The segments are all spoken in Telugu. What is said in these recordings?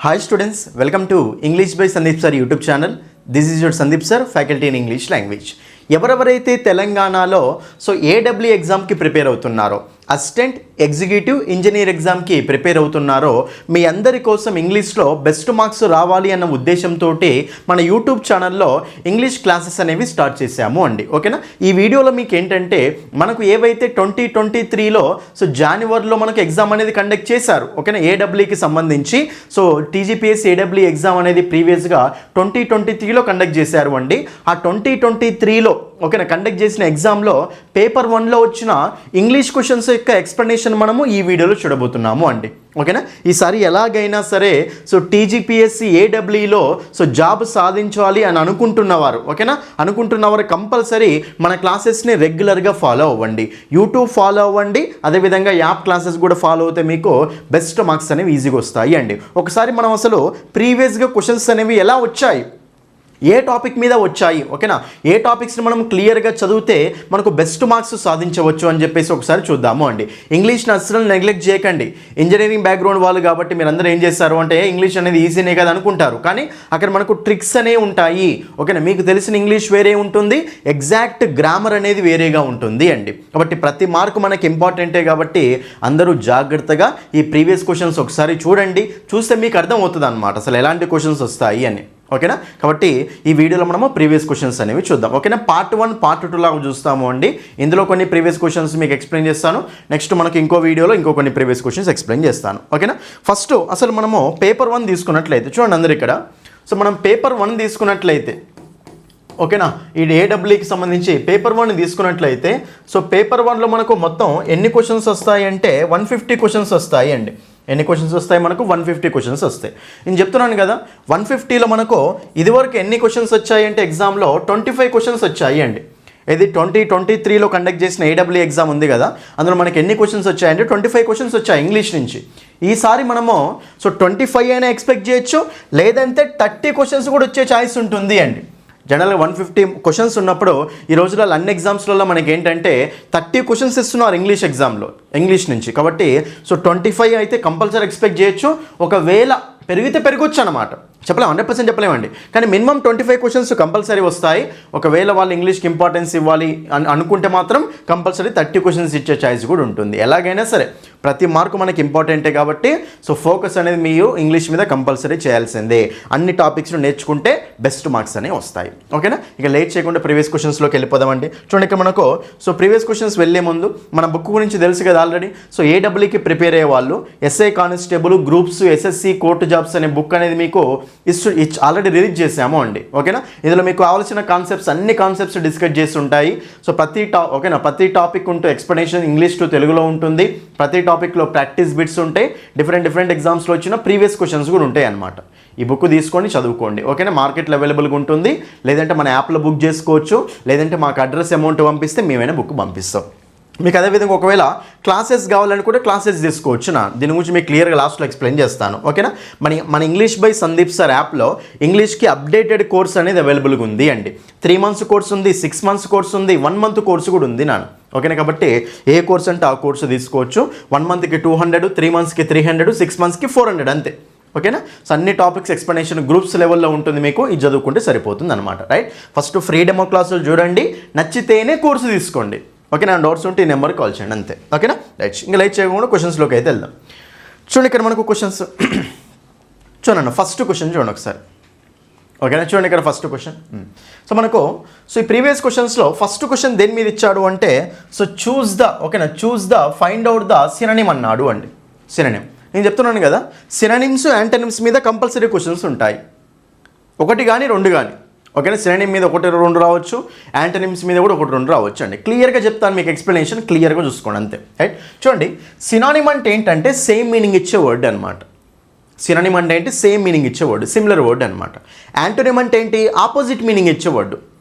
Hi students, welcome to English by Sandeep Sir YouTube channel. This is your Sandeep Sir, faculty in English language. ఎవరెవరైతే తెలంగాణలో ఏడబ్ల్యూ ఎగ్జామ్కి ప్రిపేర్ అవుతున్నారో అసిస్టెంట్ ఎగ్జిక్యూటివ్ ఇంజనీర్ ఎగ్జామ్కి ప్రిపేర్ అవుతున్నారో మీ అందరి కోసం ఇంగ్లీష్లో బెస్ట్ మార్క్స్ రావాలి అన్న ఉద్దేశంతో మన యూట్యూబ్ ఛానల్లో ఇంగ్లీష్ క్లాసెస్ అనేవి స్టార్ట్ చేశాము అండి. ఓకేనా, ఈ వీడియోలో మీకు ఏంటంటే మనకు ఏవైతే 2023లో జనవరిలో మనకు ఎగ్జామ్ అనేది కండక్ట్ చేశారు. ఓకేనా, ఏడబ్ల్యూకి సంబంధించి టీజీపీఎస్సీ ఏడబ్ల్యూ ఎగ్జామ్ అనేది ప్రీవియస్గా 2023లో కండక్ట్ చేశారు అండి. ఆ 2023లో ఓకేనా కండక్ట్ చేసిన ఎగ్జామ్లో పేపర్ 1లో వచ్చిన ఇంగ్లీష్ క్వశ్చన్స్ యొక్క ఎక్స్ప్లెనేషన్ మనము ఈ వీడియోలో చూడబోతున్నాము అండి. ఓకేనా, ఈసారి ఎలాగైనా సరే టీజీపీఎస్సీ ఏడబ్ల్యూలో జాబ్ సాధించాలి అని అనుకుంటున్నవారు అనుకుంటున్నవారు కంపల్సరీ మన క్లాసెస్ని రెగ్యులర్గా ఫాలో అవ్వండి. యూట్యూబ్ ఫాలో అవ్వండి, అదేవిధంగా యాప్ క్లాసెస్ కూడా ఫాలో అవుతే మీకు బెస్ట్ మార్క్స్ అనేవి ఈజీగా వస్తాయి అండి. ఒకసారి మనం అసలు ప్రీవియస్గా క్వశ్చన్స్ అనేవి ఎలా వచ్చాయి, ఏ టాపిక్ మీద వచ్చాయి, ఓకేనా, ఏ టాపిక్స్ని మనం క్లియర్గా చదివితే మనకు బెస్ట్ మార్క్స్ సాధించవచ్చు అని చెప్పేసి ఒకసారి చూద్దాము అండి. ఇంగ్లీష్ని అసలు నెగ్లెక్ట్ చేయకండి. ఇంజనీరింగ్ బ్యాక్గ్రౌండ్ వాళ్ళు కాబట్టి మీరు అందరూ ఏం చేస్తారు అంటే ఇంగ్లీష్ అనేది ఈజీనే కదా అనుకుంటారు, కానీ అక్కడ మనకు ట్రిక్స్ అనేవి ఉంటాయి. ఓకేనా, మీకు తెలిసిన ఇంగ్లీష్ వేరే ఉంటుంది, ఎగ్జాక్ట్ గ్రామర్ అనేది వేరేగా ఉంటుంది అండి. కాబట్టి ప్రతి మార్కు మనకి ఇంపార్టెంటే కాబట్టి అందరూ జాగ్రత్తగా ఈ ప్రీవియస్ క్వశ్చన్స్ ఒకసారి చూడండి. చూస్తే మీకు అర్థమవుతుంది అనమాట అసలు ఎలాంటి క్వశ్చన్స్ వస్తాయి అని. ఓకేనా, కాబట్టి ఈ వీడియోలో మనము ప్రీవియస్ క్వశ్చన్స్ అనేవి చూద్దాం. ఓకేనా, పార్ట్ 1 పార్ట్ 2 లాగా చూస్తాము అండి. ఇందులో కొన్ని ప్రీవియస్ క్వశ్చన్స్ మీకు ఎక్స్ప్లెయిన్ చేస్తాను. నెక్స్ట్ మనకి ఇంకో వీడియోలో ఇంకో కొన్ని ప్రీవియస్ క్వశ్చన్స్ ఎక్స్ప్లెయిన్ చేస్తాను. ఓకేనా, ఫస్ట్ అసలు మనము పేపర్ 1 తీసుకున్నట్లయితే చూడండి అందరు ఇక్కడ. మనం పేపర్ 1 తీసుకున్నట్లయితే ఓకేనా, ఈ ఏడబ్ల్యూకి సంబంధించి పేపర్ 1 తీసుకున్నట్లయితే పేపర్ 1లో మనకు మొత్తం ఎన్ని క్వశ్చన్స్ వస్తాయి అంటే 150 క్వశ్చన్స్ వస్తాయి అండి. ఎన్ని క్వశ్చన్స్ వస్తాయి మనకు? 150 క్వశ్చన్స్ వస్తాయి. నేను చెప్తున్నాను కదా, 150లో మనకు ఇదివరకు ఎన్ని క్వశ్చన్స్ వచ్చాయి అంటే ఎగ్జామ్లో 25 క్వశ్చన్స్ వచ్చాయి అండి. ఇది 2023లో కండక్ట్ చేసిన ఏడబ్ల్యూ ఎగ్జామ్ ఉంది కదా, అందులో మనకి ఎన్ని క్వశ్చన్స్ వచ్చాయంటే 25 క్వశ్చన్స్ వచ్చాయి ఇంగ్లీష్ నుంచి. ఈసారి మనము 25 అయినా ఎక్స్పెక్ట్ చేయొచ్చు, లేదంటే 30 క్వశ్చన్స్ కూడా వచ్చే ఛాయిస్ ఉంటుంది అండి. జనరల్గా 150 క్వశ్చన్స్ ఉన్నప్పుడు ఈ రోజులలో అన్ని ఎగ్జామ్స్లలో మనకి ఏంటంటే 30 క్వశ్చన్స్ ఇస్తున్నారు ఇంగ్లీష్ ఎగ్జామ్లో ఇంగ్లీష్ నుంచి. కాబట్టి 25 అయితే కంపల్సరీ ఎక్స్పెక్ట్ చేయొచ్చు. ఒకవేళ పెరిగితే పెరగొచ్చు అనమాట, చెప్పలేము, 100% చెప్పలేమండి. కానీ మినిమం 25 క్వశ్చన్స్ కంపల్సరీ వస్తాయి. ఒకవేళ వాళ్ళు ఇంగ్లీష్కి ఇంపార్టెన్స్ ఇవ్వాలి అనుకుంటే మాత్రం కంపల్సరీ 30 క్వశ్చన్స్ ఇచ్చే ఛాయిస్ కూడా ఉంటుంది. ఎలాగైనా సరే ప్రతి మార్కు మనకి ఇంపార్టెంటే కాబట్టి ఫోకస్ అనేది మీరు ఇంగ్లీష్ మీద కంపల్సరీ చేయాల్సిందే. అన్ని టాపిక్స్ను నేర్చుకుంటే బెస్ట్ మార్క్స్ అనేవి వస్తాయి. ఓకేనా, ఇక లేట్ చేయకుండా ప్రీవియస్ క్వశ్చన్స్లోకి వెళ్ళిపోదామండి. చూడండి ఇక్కడ మనకు ప్రీవియస్ క్వశ్చన్స్ వెళ్ళే ముందు మన బుక్ గురించి తెలుసు కదా ఆల్రెడీ. ఏడబ్ల్యూకి ప్రిపేర్ అయ్యే వాళ్ళు SI constable groups SSC court jobs అనే బుక్ అనేది మీకు ఆల్రెడీ రిలీజ్ చేసాము అండి. ఓకేనా, ఇందులో మీకు కావాల్సిన కాన్సెప్ట్స్ అన్ని కాన్సెప్ట్స్ డిస్కస్ చేసి ఉంటాయి. ప్రతి టాపిక్ ఉంటూ ఎక్స్ప్లెనేషన్ ఇంగ్లీష్ టు తెలుగులో ఉంటుంది. ప్రతి టాపిక్లో ప్రాక్టీస్ బిట్స్ ఉంటాయి. డిఫరెంట్ ఎగ్జామ్స్లో వచ్చిన ప్రీవియస్ క్వశ్చన్స్ కూడా ఉంటాయి అన్నమాట. ఈ బుక్ తీసుకొని చదువుకోండి. ఓకేనా, మార్కెట్లో అవైలబుల్గా ఉంటుంది, లేదంటే మన యాప్లో బుక్ చేసుకోవచ్చు, లేదంటే మాకు అడ్రస్ అమౌంట్ పంపిస్తే మేమైనా బుక్ పంపిస్తాం మీకు. అదేవిధంగా ఒకవేళ క్లాసెస్ కావాలని కూడా క్లాసెస్ తీసుకోవచ్చు. దీని గురించి మీకు క్లియర్గా లాస్ట్లో ఎక్స్ప్లెయిన్ చేస్తాను. ఓకేనా, మన ఇంగ్లీష్ బై సందీప్ సార్ యాప్లో ఇంగ్లీష్కి అప్డేటెడ్ కోర్స్ అనేది అవైలబుల్గా ఉంది అండి. 3 months కోర్స్ ఉంది, 6 months కోర్స్ ఉంది, 1 month కోర్సు కూడా ఉంది ఓకేనా. కాబట్టి ఏ కోర్స్ అంటే ఆ కోర్సు తీసుకోవచ్చు. 1 monthకి 200, 3 monthsకి 300, 6 monthsకి 400 అంతే. ఓకేనా, అన్ని టాపిక్స్ ఎక్స్ప్లెనేషన్ గ్రూప్స్ లెవెల్లో ఉంటుంది మీకు. ఇది చదువుకుంటే సరిపోతుంది అనమాట. రైట్, ఫస్ట్ ఫ్రీ డెమో క్లాసులు చూడండి, నచ్చితేనే కోర్సు తీసుకోండి. ఓకేనా, డౌట్స్ ఉంటే ఈ నెంబర్కి కాల్ చేయండి అంతే. ఓకేనా, రైట్, ఇంకా లైట్ చేయకుండా క్వశ్చన్స్లోకి అయితే వెళ్దాం. చూడండి ఇక్కడ మనకు క్వశ్చన్స్ చూడండి. ఫస్ట్ క్వశ్చన్ చూడండి ఒకసారి. ఓకేనా, చూడండి ఇక్కడ ఫస్ట్ క్వశ్చన్. మనకు ఈ ప్రీవియస్ క్వశ్చన్స్లో ఫస్ట్ క్వశ్చన్ దేని మీద ఇచ్చాడు అంటే choose the find out the synonym అన్నాడు అండి. సినోనిమ్ నేను చెప్తున్నాను కదా, సినోనిమ్స్ యాంటోనిమ్స్ మీద కంపల్సరీ క్వశ్చన్స్ ఉంటాయి. 1 కానీ 2 కానీ. ఓకేనా, సినోనిమ్ మీద 1, 2 రావచ్చు, యాంటోనిమ్స్ మీద కూడా 1, 2 రావచ్చు అండి. క్లియర్గా చెప్తాను మీకు, ఎక్స్ప్లెనేషన్ క్లియర్గా చూసుకోండి అంతే. రైట్, చూడండి సినోనిమ్ అంటే ఏంటంటే సేమ్ మీనింగ్ ఇచ్చే వర్డ్ అనమాట. సినోనిమ్ అంటే ఏంటి? సేమ్ మీనింగ్ ఇచ్చే వర్డ్, సిమిలర్ వర్డ్ అనమాట. యాంటోనిమ్ అంటే ఏంటి? ఆపోజిట్ మీనింగ్ ఇచ్చే వర్డ్.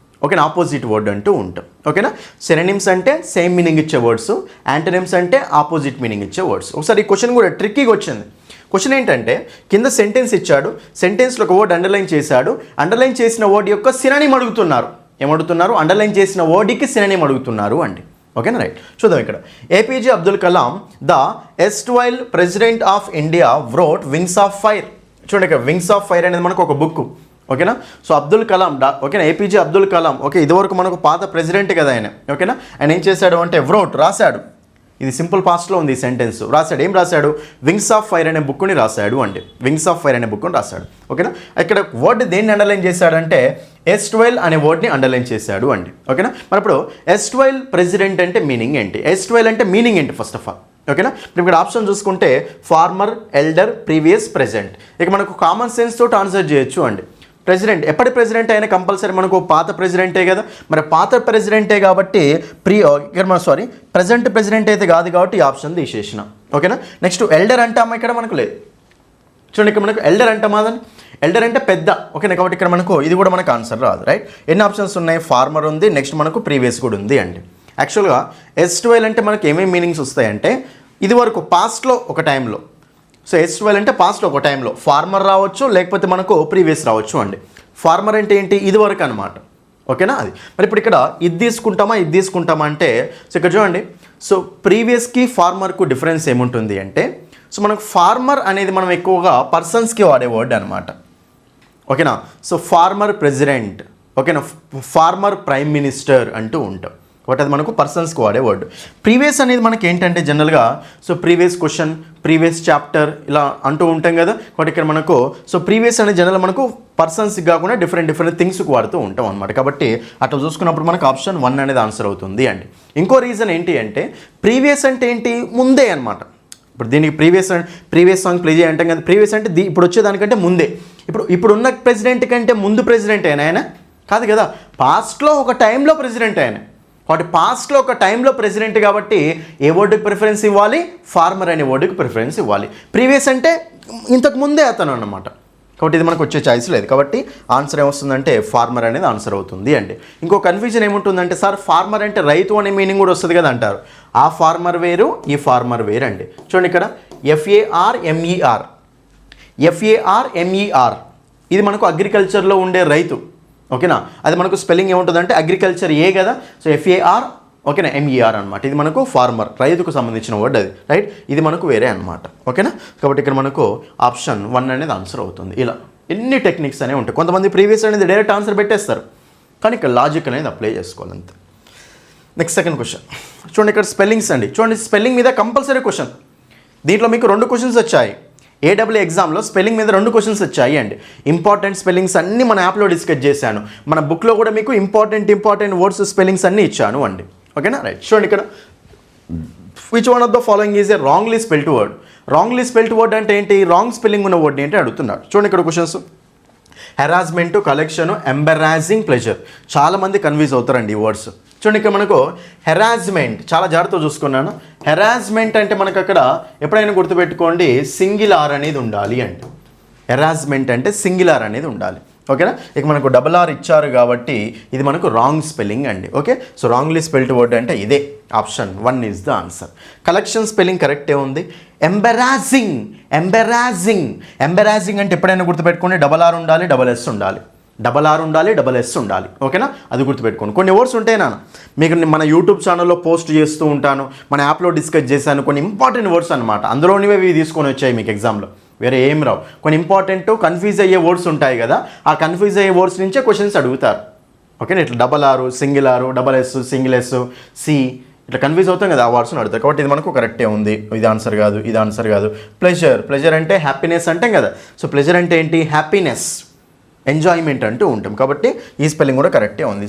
ఓకేనా, ఆపోజిట్ వర్డ్ అంటూ ఉంటాం. ఓకేనా, సినోనిమ్స్ అంటే సేమ్ మీనింగ్ ఇచ్చే వర్డ్స్, యాంటోనిమ్స్ అంటే ఆపోజిట్ మీనింగ్ ఇచ్చే వర్డ్స్. ఒకసారి ఈ క్వశ్చన్ కూడా ట్రిక్కీగా వచ్చింది. క్వశ్చన్ ఏంటంటే కింద సెంటెన్స్ ఇచ్చాడు, సెంటెన్స్లో ఒక వర్డ్ అండర్లైన్ చేశాడు, అండర్లైన్ చేసిన వర్డ్ యొక్క సినోనిమ్ అడుగుతున్నారు. ఏమడుగుతున్నారు? అండర్లైన్ చేసిన వర్డ్కి సినోనిమ్ అడుగుతున్నారు అండి. ఓకేనా, రైట్, చూద్దాం ఇక్కడ. APJ Abdul Kalam the erstwhile president of India wrote wings of fire. చూడండి ఇక్కడ వింగ్స్ ఆఫ్ ఫైర్ అనేది మనకు ఒక బుక్, ఓకేనా. సో అబ్దుల్ కలాం ఓకేనా, ఏపీజే అబ్దుల్ కలాం, ఓకే, ఇదివరకు మనకు పాత ప్రెసిడెంట్ కదా ఆయన, ఓకేనా. ఆయన ఏం చేశాడు అంటే రాశాడు, ఇది సింపుల్ పాస్ట్లో ఉంది ఈ సెంటెన్స్, రాశాడు. ఏం రాశాడు? వింగ్స్ ఆఫ్ ఫైర్ అనే బుక్ని రాశాడు అండి, వింగ్స్ ఆఫ్ ఫైర్ అనే బుక్ని రాశాడు, ఓకేనా. ఇక్కడ వర్డ్ దేన్ని అండర్లైన్ చేశాడంటే S12 అనే వర్డ్ని అండర్లైన్ చేశాడు అండి, ఓకేనా. మరి ఇప్పుడు S12 ప్రెసిడెంట్ అంటే మీనింగ్ ఏంటి, S12 అంటే మీనింగ్ ఏంటి ఫస్ట్ ఆఫ్ ఆల్, ఓకేనా. ఇప్పుడు ఇక్కడ ఆప్షన్ చూసుకుంటే ఫార్మర్, ఎల్డర్, ప్రీవియస్, ప్రెజెంట్. ఇక మనకు కామన్ సెన్స్ తోటి ఆన్సర్ చేయొచ్చు అండి. ప్రెసిడెంట్ ఎప్పటి ప్రెసిడెంట్ అయినా కంపల్సరీ మనకు పాత ప్రెసిడెంటే కదా, మరి పాత ప్రెసిడెంటే కాబట్టి ప్రజెంట్ ప్రెసిడెంట్ అయితే కాదు కాబట్టి ఈ ఆప్షన్ తీసేసిన, ఓకేనా. నెక్స్ట్ ఎల్డర్ అంటామా, ఇక్కడ మనకు లేదు. చూడండి ఇక్కడ మనకు ఎల్డర్ అంటామా, దాన్ని ఎల్డర్ అంటే పెద్ద, ఓకేనా. కాబట్టి ఇక్కడ మనకు ఇది కూడా మనకు ఆన్సర్ రాదు, రైట్. ఎన్ని ఆప్షన్స్ ఉన్నాయి? ఫార్మర్ ఉంది, నెక్స్ట్ మనకు ప్రీవియస్ కూడా ఉంది అండి. యాక్చువల్గా S12 అంటే మనకు ఏమేమి మీనింగ్స్ వస్తాయంటే ఇది వరకు పాస్ట్లో ఒక టైంలో, సో S12 అంటే పాస్ట్లో ఒక టైంలో ఫార్మర్ రావచ్చు, లేకపోతే మనకు ప్రీవియస్ రావచ్చు అండి. ఫార్మర్ అంటే ఏంటి? ఇది వరకు అనమాట, ఓకేనా. అది మరి ఇప్పుడు ఇక్కడ ఇది తీసుకుంటామా అంటే, సో ఇక్కడ చూడండి, సో ప్రీవియస్కి ఫార్మర్కు డిఫరెన్స్ ఏముంటుంది అంటే, సో మనకు ఫార్మర్ అనేది మనం ఎక్కువగా పర్సన్స్కి వాడే వర్డ్ అనమాట, ఓకేనా. సో ఫార్మర్ ప్రెసిడెంట్, ఓకేనా, ఫార్మర్ ప్రైమ్ మినిస్టర్ అంటూ ఉంటాం, కాబట్టి అది మనకు పర్సన్స్కి వాడే వర్డ్. ప్రీవియస్ అనేది మనకి ఏంటంటే జనరల్గా so previous question, previous chapter ఇలా అంటూ ఉంటాం కదా, కాబట్టి ఇక్కడ మనకు సో ప్రీవియస్ అనేది జనరల్ మనకు పర్సన్స్కి కాకుండా డిఫరెంట్ థింగ్స్కి వాడుతూ ఉంటాం అనమాట. కాబట్టి అట్లా చూసుకున్నప్పుడు మనకు ఆప్షన్ 1 అనేది ఆన్సర్ అవుతుంది అండి. ఇంకో రీజన్ ఏంటి అంటే ప్రీవియస్ అంటే ఏంటి? ముందే అనమాట. ఇప్పుడు దీనికి ప్రీవియస్ సాంగ్ ప్లే చేయంటాం కదా, ప్రీవియస్ అంటే ఇప్పుడు వచ్చేదానికంటే ముందే. ఇప్పుడున్న ప్రెసిడెంట్ కంటే ముందు ప్రెసిడెంట్ ఆయన కాదు కదా, పాస్ట్లో ఒక టైంలో ప్రెసిడెంట్ ఆయన, కాబట్టి పాస్ట్లో ఒక టైంలో ప్రెసిడెంట్ కాబట్టి ఏ వర్డ్కి ప్రిఫరెన్స్ ఇవ్వాలి? ఫార్మర్ అనే వర్డ్కి ప్రిఫరెన్స్ ఇవ్వాలి. ప్రీవియస్ అంటే ఇంతకు ముందే అతను అన్నమాట, కాబట్టి ఇది మనకు వచ్చే ఛాయిస్ లేదు. కాబట్టి ఆన్సర్ ఏమొస్తుందంటే ఫార్మర్ అనేది ఆన్సర్ అవుతుంది అండి. ఇంకో కన్ఫ్యూజన్ ఏముంటుందంటే సార్ ఫార్మర్ అంటే రైతు అనే మీనింగ్ కూడా వస్తుంది కదా అంటారు. ఆ ఫార్మర్ వేరు, ఈ ఫార్మర్ వేరు అండి. చూడండి ఇక్కడ FARMER ఇది మనకు అగ్రికల్చర్లో ఉండే రైతు, ఓకేనా. అది మనకు స్పెల్లింగ్ ఏముంటుందంటే అగ్రికల్చర్ ఏ కదా, సో FAR, ఓకేనా, MER అనమాట. ఇది మనకు ఫార్మర్, రైతుకు సంబంధించిన వర్డ్ అది, రైట్. ఇది మనకు వేరే అనమాట, ఓకేనా. కాబట్టి ఇక్కడ మనకు ఆప్షన్ 1 అనేది ఆన్సర్ అవుతుంది. ఇలా ఎన్ని టెక్నిక్స్ అనేవి ఉంటాయి. కొంతమంది ప్రీవియస్ అనేది డైరెక్ట్ ఆన్సర్ పెట్టేస్తారు, కానీ ఇక్కడ లాజిక్ అనేది అప్లై చేసుకోవాలి అంతే. నెక్స్ట్ సెకండ్ క్వశ్చన్ చూడండి, ఇక్కడ స్పెల్లింగ్స్ అండి. చూడండి స్పెల్లింగ్ మీద కంపల్సరీ క్వశ్చన్, దీంట్లో మీకు 2 క్వశ్చన్స్ వచ్చాయి. AEE ఎగ్జామ్లో స్పెల్లింగ్ మీద 2 క్వశ్చన్స్ వచ్చాయి అండి. ఇంపార్టెంట్ స్పెల్లింగ్స్ అన్నీ మన యాప్లో డిస్కస్ చేశాను, మన బుక్లో కూడా మీకు ఇంపార్టెంట్ వర్డ్స్ స్పెల్లింగ్స్ అన్నీ ఇచ్చాను అండి, ఓకేనా, రైట్. చూడండి ఇక్కడ which one of the following is A wrongly spelled word. Wrongly spelled word అంటే ఏంటి? రాంగ్ స్పెల్లింగ్ ఉన్న వర్డ్ ఏంటి అడుగుతున్నాడు. చూడండి ఇక్కడ questions. Harassment, collection, embarrassing, pleasure. చాలామంది కన్ఫ్యూజ్ అవుతారండి ఈ వర్డ్స్. చూడండి ఇక్కడ మనకు హెరాస్మెంట్, చాలా జాగ్రత్తగా చూసుకున్నాను. హెరాస్మెంట్ అంటే మనకు అక్కడ ఎప్పుడైనా గుర్తుపెట్టుకోండి సింగిల్ ఆర్ అనేది ఉండాలి అండి. హెరాస్మెంట్ అంటే సింగిల్ ఆర్ అనేది ఉండాలి, ఓకేనా. ఇక మనకు RR ఇచ్చారు కాబట్టి ఇది మనకు రాంగ్ స్పెల్లింగ్ అండి, okay. So wrongly spelled word అంటే ఇదే, option 1 is the answer. Collection spelling కరెక్టే ఉంది. ఎంబరాసింగ్ అంటే ఎప్పుడైనా గుర్తుపెట్టుకోండి RR ఉండాలి, SS ఉండాలి, RR ఉండాలి, SS ఉండాలి, ఓకేనా. అది గుర్తుపెట్టుకోండి. కొన్ని వర్డ్స్ ఉంటాయి నాన్న, మీకు మన యూట్యూబ్ ఛానల్లో పోస్ట్ చేస్తూ ఉంటాను, మన యాప్లో డిస్కస్ చేశాను. కొన్ని ఇంపార్టెంట్ వర్డ్స్ అనమాట, అందులోనివే ఇవి తీసుకొని వచ్చాయి మీకు ఎగ్జామ్లో, వేరే ఏం రావు. కొన్ని ఇంపార్టెంట్ కన్ఫ్యూజ్ అయ్యే వర్డ్స్ ఉంటాయి కదా, ఆ కన్ఫ్యూజ్ అయ్యే వర్డ్స్ నుంచే క్వశ్చన్స్ అడుగుతారు, ఓకేనా. ఇట్లా RR, single or, SS, single S, C ఇట్లా కన్ఫ్యూజ్ అవుతాం కదా, ఆ వర్డ్స్ని అడుగుతారు. కాబట్టి ఇది మనకు కరెక్టే ఉంది, ఇది ఆన్సర్ కాదు. ప్లెజర్ అంటే హ్యాపీనెస్ అంటాం కదా, సో ప్లెజర్ అంటే ఏంటి? హ్యాపీనెస్, ఎంజాయ్మెంట్ అంటూ ఉంటాం. కాబట్టి ఈ స్పెల్లింగ్ కూడా కరెక్టే ఉంది.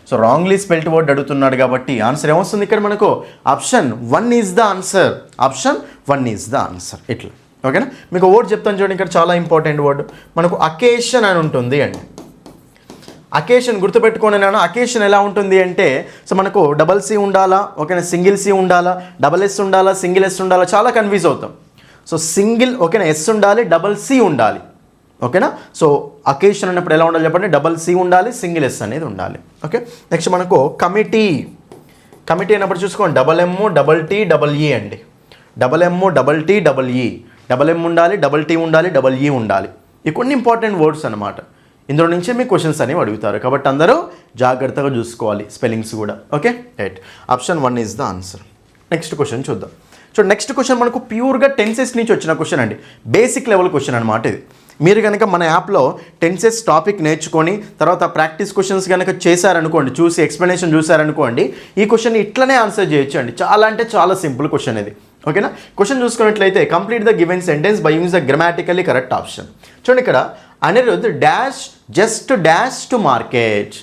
సో రాంగ్లీ స్పెల్డ్ వర్డ్ అడుగుతున్నాడు కాబట్టి ఆన్సర్ ఏమొస్తుంది ఇక్కడ మనకు? Option 1 is the answer. Option 1 is the answer. ఇట్లా, ఓకేనా. మీకు వర్డ్ చెప్తాను చూడండి, ఇక్కడ చాలా ఇంపార్టెంట్ వర్డ్ మనకు అకేషన్ అని ఉంటుంది అండి. అకేషన్ గుర్తుపెట్టుకోండి నాన్న. అకేషన్ ఎలా ఉంటుంది అంటే, సో మనకు CC ఉండాలా, ఓకేనా, సింగిల్ C ఉండాలా, SS ఉండాలా, సింగిల్ S ఉండాలా, చాలా కన్ఫ్యూజ్ అవుతాం. సో సింగిల్, ఓకేనా, S ఉండాలి, C ఉండాలి, ఓకేనా. సో అకేషన్ అన్నప్పుడు ఎలా ఉండాలి చెప్పండి? CC ఉండాలి, సింగిల్ S అనేది ఉండాలి, ఓకే. నెక్స్ట్ మనకు కమిటీ అన్నప్పుడు చూసుకోండి MM, TTE అండి. MM, TTE, M ఉండాలి, T ఉండాలి, EE ఉండాలి. ఇవి కొన్ని ఇంపార్టెంట్ వర్డ్స్ అనమాట. ఇందులో నుంచే మీ క్వశ్చన్స్ అనేవి అడుగుతారు, కాబట్టి అందరూ జాగ్రత్తగా చూసుకోవాలి స్పెల్లింగ్స్ కూడా, okay, right. Option 1 is the answer. Next question చూద్దాం. నెక్స్ట్ క్వశ్చన్ మనకు ప్యూర్గా టెన్సెస్ నుంచి వచ్చిన క్వశ్చన్ అండి, బేసిక్ లెవెల్ క్వశ్చన్ అనమాట ఇది. మీరు కనుక మన యాప్లో టెన్సెస్ టాపిక్ నేర్చుకొని తర్వాత ప్రాక్టీస్ క్వశ్చన్స్ కనుక చేశారనుకోండి, చూసి ఎక్స్ప్లెనేషన్ చూసారనుకోండి, ఈ క్వశ్చన్ ఇట్లనే ఆన్సర్ చేయొచ్చు అండి. చాలా అంటే చాలా సింపుల్ క్వశ్చన్ ఇది. ఓకేనా? క్వశ్చన్ చూసుకున్నట్లయితే complete the given sentence by use the grammatically correct option. చూడండి ఇక్కడ Anirudh dash just dash to market.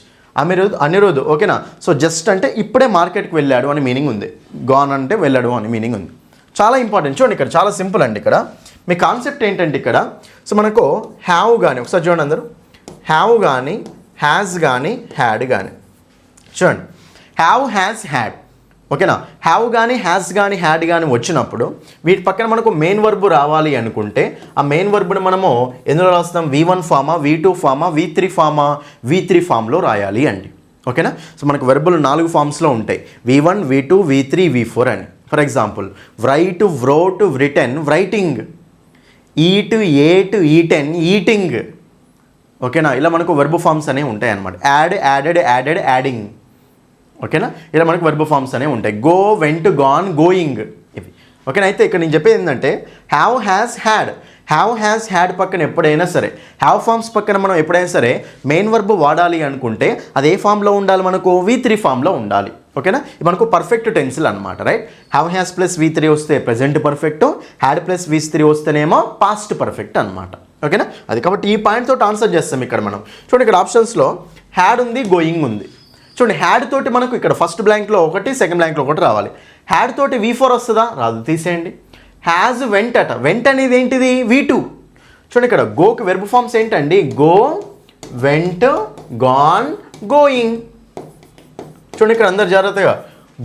Anirudh ఓకేనా. సో జస్ట్ అంటే ఇప్పుడే మార్కెట్కి వెళ్ళాడు అని మీనింగ్ ఉంది, గాన్ అంటే వెళ్ళాడు అని మీనింగ్ ఉంది. చాలా ఇంపార్టెంట్. చూడండి ఇక్కడ చాలా సింపుల్ అండి. ఇక్కడ మీ కాన్సెప్ట్ ఏంటంటే ఇక్కడ సో మనకు హ్యావ్ కానీ ఒకసారి చూడండి అందరూ, హ్యావ్ కానీ హ్యాజ్ కానీ హ్యాడ్ కానీ. చూడండి హ్యావ్ హ్యాజ్ హ్యాడ్ ఓకేనా. హ్యావ్ కానీ హ్యాజ్ కానీ హ్యాడ్ కానీ వచ్చినప్పుడు వీటి పక్కన మనకు మెయిన్ వర్బ్ రావాలి అనుకుంటే ఆ మెయిన్ వర్బ్ని మనము ఎందులో రాస్తాం? V1 Fama, V2 Fama, V3 Fama, V3 ఫామ్లో రాయాలి అండి. ఓకేనా. సో మనకు వెర్బులు 4 ఫామ్స్లో ఉంటాయి, V1, V2, V3, V4 అని. For example write, wrote, written, writing, eat, ate, eaten, eating. ఓకేనా. ఇలా మనకు వెర్బ్ ఫామ్స్ అనేవి ఉంటాయి అన్నమాట. Add, added, added, adding. ఓకేనా. ఇలా మనకు వెర్బ్ ఫామ్స్ అనేవి ఉంటాయి. గో, వెంట్, గాన్, గోయింగ్ ఇవి. ఓకేనా. అయితే ఇక్కడ నేను చెప్పేది ఏంటంటే have has had, have has had పక్కన ఎప్పుడైనా సరే హ్యావ్ ఫామ్స్ పక్కన మనం ఎప్పుడైనా సరే మెయిన్ వర్బ్ వాడాలి అనుకుంటే అది ఏ ఫామ్లో ఉండాలి? మనకు V3 ఫామ్లో ఉండాలి. ఓకేనా. ఇది మనకు పర్ఫెక్ట్ టెన్సిల్ అనమాట, right. Have has plus V3 వస్తే present perfect, had plus V3 వస్తేనేమో పాస్ట్ పర్ఫెక్ట్ అనమాట. ఓకేనా. అది కాబట్టి ఈ పాయింట్ తోటి ఆన్సర్ చేస్తాం ఇక్కడ మనం. చూడండి ఇక్కడ ఆప్షన్స్లో హ్యాడ్ ఉంది, గోయింగ్ ఉంది. చూడండి హ్యాడ్ తోటి మనకు ఇక్కడ ఫస్ట్ బ్లాంక్లో ఒకటి, సెకండ్ బ్లాంక్లో ఒకటి రావాలి. హ్యాడ్ తోటి V4 వస్తుందా? రాదు, తీసేయండి. హ్యాజ్ వెంట్ అట, వెంట్ అనేది ఏంటిది? V2. చూడండి ఇక్కడ గోకి వెర్బ్ ఫామ్స్ ఏంటండి? Go, vent, gone, going. చూడండి ఇక్కడ అందరు జాగ్రత్తగా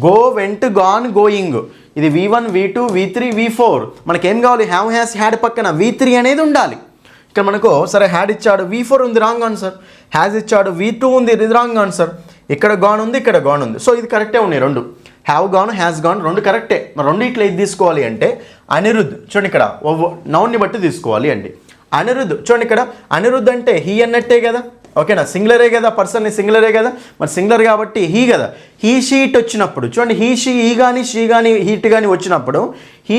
గో, వెంట్, గాన్, గోయింగ్. ఇది V1, V2, V3, V4. మనకేం కావాలి? హ్యావ్ హ్యాస్ హ్యాడ్ పక్కన V3 అనేది ఉండాలి. ఇక్కడ మనకు సరే హ్యాడ్ ఇచ్చాడు, V4 ఉంది, రాంగ్ ఆన్సర్. హ్యాజ్ ఇచ్చాడు, V2 ఉంది, ఇది రాంగ్ ఆన్సర్. ఇక్కడ గాన్ ఉంది, ఇక్కడ గాన్ ఉంది. సో ఇది కరెక్టే ఉన్నాయి రెండు. హ్యావ్ గాన్, హ్యాస్ గాన్ రెండు కరెక్టే. మరి రెండు ఇట్లా ఇది తీసుకోవాలి అంటే అనిరుద్. చూడండి ఇక్కడ నౌన్ని బట్టి తీసుకోవాలి అండి. అనిరుద్ చూడండి ఇక్కడ అనిరుద్ అంటే హీ అన్నట్టే కదా. ఓకేనా. సింగులరే కదా, పర్సన్ని సింగులరే కదా. మరి సింగులర్ కాబట్టి హీ కదా. హీ షీట్ వచ్చినప్పుడు చూడండి హీ షీ ఈ కానీ షీ కానీ హీట్ కానీ వచ్చినప్పుడు హీ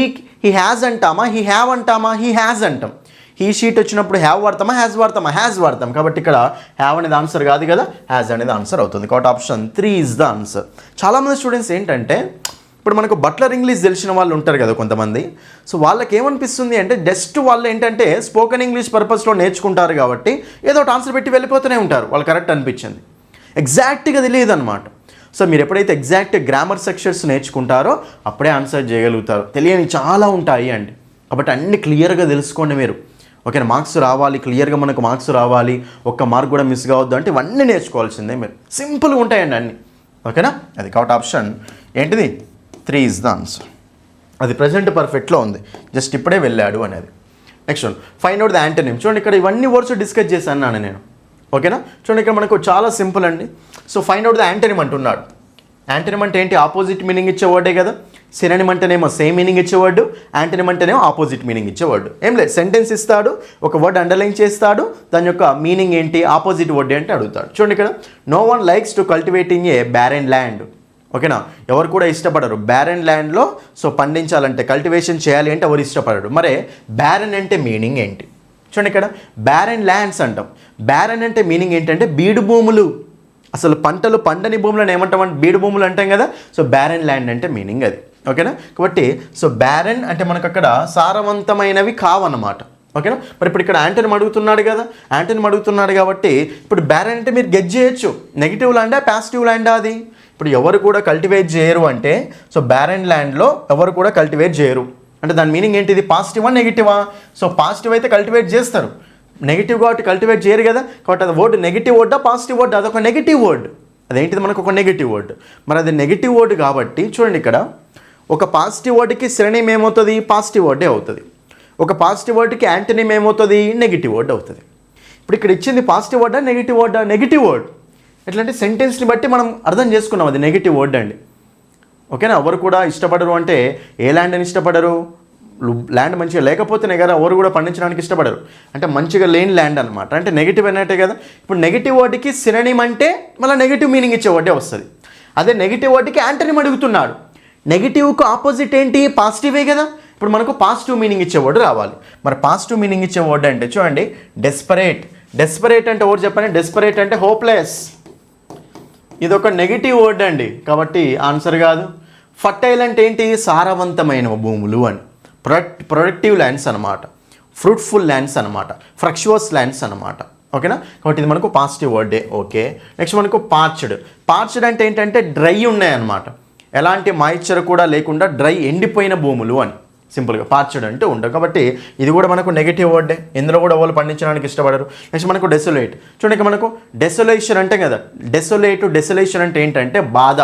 హ్యాజ్ అంటామా, హీ హ్యావ్ అంటామా? హీ హ్యాజ్ అంటాం. హీ షీట్ వచ్చినప్పుడు హ్యావ్ వాడతామా, హ్యాజ్ వాడతామా? హ్యాజ్ వాడతాం. కాబట్టి ఇక్కడ హ్యావ్ అనేది ఆన్సర్ కాదు కదా, హ్యాజ్ అనేది ఆన్సర్ అవుతుంది. కాబట్టి ఆప్షన్ 3 ఈజ్ ద ఆన్సర్. చాలామంది స్టూడెంట్స్ ఏంటంటే ఇప్పుడు మనకు బట్లర్ ఇంగ్లీష్ తెలిసిన వాళ్ళు ఉంటారు కదా కొంతమంది. సో వాళ్ళకి ఏమనిపిస్తుంది అంటే జస్ట్ వాళ్ళు ఏంటంటే స్పోకెన్ ఇంగ్లీష్ పర్పస్లో నేర్చుకుంటారు కాబట్టి ఏదో ఒకటి ఆన్సర్ పెట్టి వెళ్ళిపోతూనే ఉంటారు. వాళ్ళు కరెక్ట్ అనిపించింది, ఎగ్జాక్ట్గా తెలియదు అనమాట. సో మీరు ఎప్పుడైతే ఎగ్జాక్ట్ గ్రామర్ సెక్షన్స్ నేర్చుకుంటారో అప్పుడే ఆన్సర్ చేయగలుగుతారు. తెలియని చాలా ఉంటాయి అండి. కాబట్టి అన్ని క్లియర్గా తెలుసుకోండి మీరు. ఓకేనా. మార్క్స్ రావాలి, క్లియర్గా మనకు మార్క్స్ రావాలి, ఒక్క మార్క్ కూడా మిస్ కావద్దు అంటే ఇవన్నీ నేర్చుకోవాల్సిందే మీరు. సింపుల్గా ఉంటాయండి అన్నీ. ఓకేనా. అది కాబట్టి ఆప్షన్ ఏంటిది? 3 ఈజ్ ద ఆన్సర్. అది ప్రజెంట్ పర్ఫెక్ట్లో ఉంది, జస్ట్ ఇప్పుడే వెళ్ళాడు అనేది. Next one, find out the antonym. చూడండి ఇక్కడ ఇవన్నీ వర్డ్స్ డిస్కస్ చేశాను నేను. ఓకేనా. చూడండి ఇక్కడ మనకు చాలా సింపుల్ అండి. So find out the antonym అంటున్నాడు. యాంటోనిమ్ అంటే ఏంటి? ఆపోజిట్ మీనింగ్ ఇచ్చే వర్డే కదా. సినోనిమ్ అంటేనేమో సేమ్ మీనింగ్ ఇచ్చే వర్డ్, యాంటోనిమ్ అంటేనేమో ఆపోజిట్ మీనింగ్ ఇచ్చే వర్డ్. ఏం లేదు, సెంటెన్స్ ఇస్తాడు, ఒక వర్డ్ అండర్లైన్ చేస్తాడు, దాని యొక్క మీనింగ్ ఏంటి, ఆపోజిట్ వర్డ్ ఏంటి అడుగుతాడు. చూడండి ఇక్కడ no one likes to cultivating a barren land. ఓకేనా. ఎవరు కూడా ఇష్టపడరు బ్యారెన్ ల్యాండ్లో. సో పండించాలంటే కల్టివేషన్ చేయాలి అంటే ఎవరు ఇష్టపడరు. మరి బ్యారెన్ అంటే మీనింగ్ ఏంటి? చూడండి ఇక్కడ బ్యారెన్ ల్యాండ్స్ అంటాం. బ్యారెన్ అంటే మీనింగ్ ఏంటంటే బీడు భూములు. అసలు పంటలు పండని భూములను ఏమంటామంటే బీడు భూములు అంటాం కదా. సో బ్యారెన్ ల్యాండ్ అంటే మీనింగ్ అది. ఓకేనా. కాబట్టి సో బ్యారెన్ అంటే మనకు అక్కడ సారవంతమైనవి కావన్నమాట. ఓకేనా. మరి ఇప్పుడు ఇక్కడ యాంటోనిమ్ అడుగుతున్నాడు కదా, యాంటోనిమ్ అడుగుతున్నాడు కాబట్టి ఇప్పుడు బ్యారెన్ అంటే మీరు గెస్ చేయొచ్చు, నెగిటివ్ ల్యాండా పాజిటివ్ ల్యాండా అది. ఇప్పుడు ఎవరు కూడా కల్టివేట్ చేయరు అంటే సో బ్యారెన్ ల్యాండ్లో ఎవరు కూడా కల్టివేట్ చేయరు అంటే దాని మీనింగ్ ఏంటిది? పాజిటివా నెగిటివా? సో పాజిటివ్ అయితే కల్టివేట్ చేస్తారు, నెగిటివ్ కాబట్టి కల్టివేట్ చేయరు కదా. కాబట్టి అది వర్డ్ నెగిటివ్ వర్డా పాజిటివ్ వర్డ్? అదొక నెగిటివ్ వర్డ్. అదేంటిది? మనకు ఒక నెగిటివ్ వర్డ్. మరి అది నెగిటివ్ వర్డ్ కాబట్టి చూడండి ఇక్కడ ఒక పాజిటివ్ వర్డ్కి సినోనిమ్ ఏమవుతుంది? పాజిటివ్ వర్డే అవుతుంది. ఒక పాజిటివ్ వర్డ్కి యాంటోనిమ్ ఏమవుతుంది? నెగిటివ్ వర్డ్ అవుతుంది. ఇప్పుడు ఇక్కడ ఇచ్చింది పాజిటివ్ వర్డా నెగిటివ్ వర్డా? Negative word. ఎట్లంటే సెంటెన్స్ని బట్టి మనం అర్థం చేసుకున్నాం అది నెగిటివ్ వర్డ్ అండి. ఓకేనా. ఎవరు కూడా ఇష్టపడరు అంటే ఏ ల్యాండ్ అని ఇష్టపడరు? ల్యాండ్ మంచిగా లేకపోతేనే కదా ఎవరు కూడా పండించడానికి ఇష్టపడరు. అంటే మంచిగా లేని ల్యాండ్ అనమాట, అంటే నెగిటివ్ అన్నట్టే కదా. ఇప్పుడు నెగిటివ్ వర్డ్కి సినోనిమ్ అంటే మళ్ళీ నెగిటివ్ మీనింగ్ ఇచ్చే వర్డే వస్తుంది. అదే నెగిటివ్ వర్డ్కి యాంటోనిమ్ అడుగుతున్నాడు. నెగిటివ్కు ఆపోజిట్ ఏంటి? పాజిటివే కదా. ఇప్పుడు మనకు పాజిటివ్ మీనింగ్ ఇచ్చే వర్డ్ రావాలి. మరి పాజిటివ్ మీనింగ్ ఇచ్చే వర్డ్ అంటే చూడండి డెస్పరేట్. డెస్పరేట్ అంటే ఎవరు చెప్పండి? డెస్పరేట్ అంటే హోప్లెస్. ఇది ఒక నెగిటివ్ వర్డ్ అండి, కాబట్టి ఆన్సర్ కాదు. ఫర్టైల్ అంటే ఏంటి? సారవంతమైన భూములు అని. ప్రొడక్టివ్ ల్యాండ్స్ అనమాట, ఫ్రూట్ఫుల్ ల్యాండ్స్ అనమాట, ఫ్రక్చువస్ ల్యాండ్స్ అనమాట. ఓకేనా? కాబట్టి ఇది మనకు పాజిటివ్ వర్డే. ఓకే, నెక్స్ట్ మనకు పార్చ్డ్. పార్చ్డ్ అంటే ఏంటంటే డ్రై ఉన్నాయన్నమాట, ఎలాంటి మాయిశ్చర్ కూడా లేకుండా డ్రై ఎండిపోయిన భూములు అని సింపుల్గా పార్చ్డ్ అంటే ఉండవు. కాబట్టి ఇది కూడా మనకు నెగిటివ్ వర్డే, ఇందులో కూడా వాళ్ళు పండించడానికి ఇష్టపడరు. నెక్స్ట్ మనకు డెసోలేట్. చూడండి మనకు డెసోలేషన్ అంటే కదా, డెసోలేషన్ అంటే ఏంటంటే బాధ,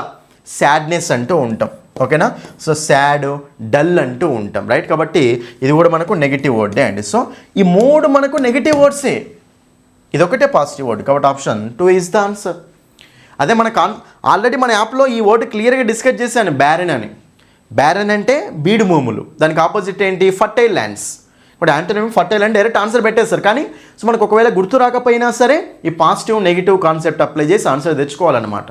సాడ్నెస్ అంటూ ఉంటాం. ఓకేనా? సో సాడ్, డల్ అంటూ ఉంటాం, రైట్? కాబట్టి ఇది కూడా మనకు నెగిటివ్ వర్డే అండి. సో ఈ మూడు మనకు నెగిటివ్ వర్డ్సే, ఇదొకటే పాజిటివ్ వర్డ్. కాబట్టి ఆప్షన్ 2 ఈజ్ ద ఆన్సర్. అదే మన ఆల్రెడీ మన యాప్లో ఈ వర్డ్ క్లియర్గా డిస్కస్ చేశాను, బ్యారెన్ అని. బ్యారెన్ అంటే బీడు భూములు, దానికి ఆపోజిట్ ఏంటి? Fertile lands. ఇప్పుడు యాంటోనిమ్ ఫర్టైల్ అంటే డైరెక్ట్ ఆన్సర్ పెట్టేస్తారు. కానీ సో మనకు ఒకవేళ గుర్తు రాకపోయినా సరే ఈ పాజిటివ్ నెగిటివ్ కాన్సెప్ట్ అప్లై చేసి ఆన్సర్ తెచ్చుకోవాలన్నమాట.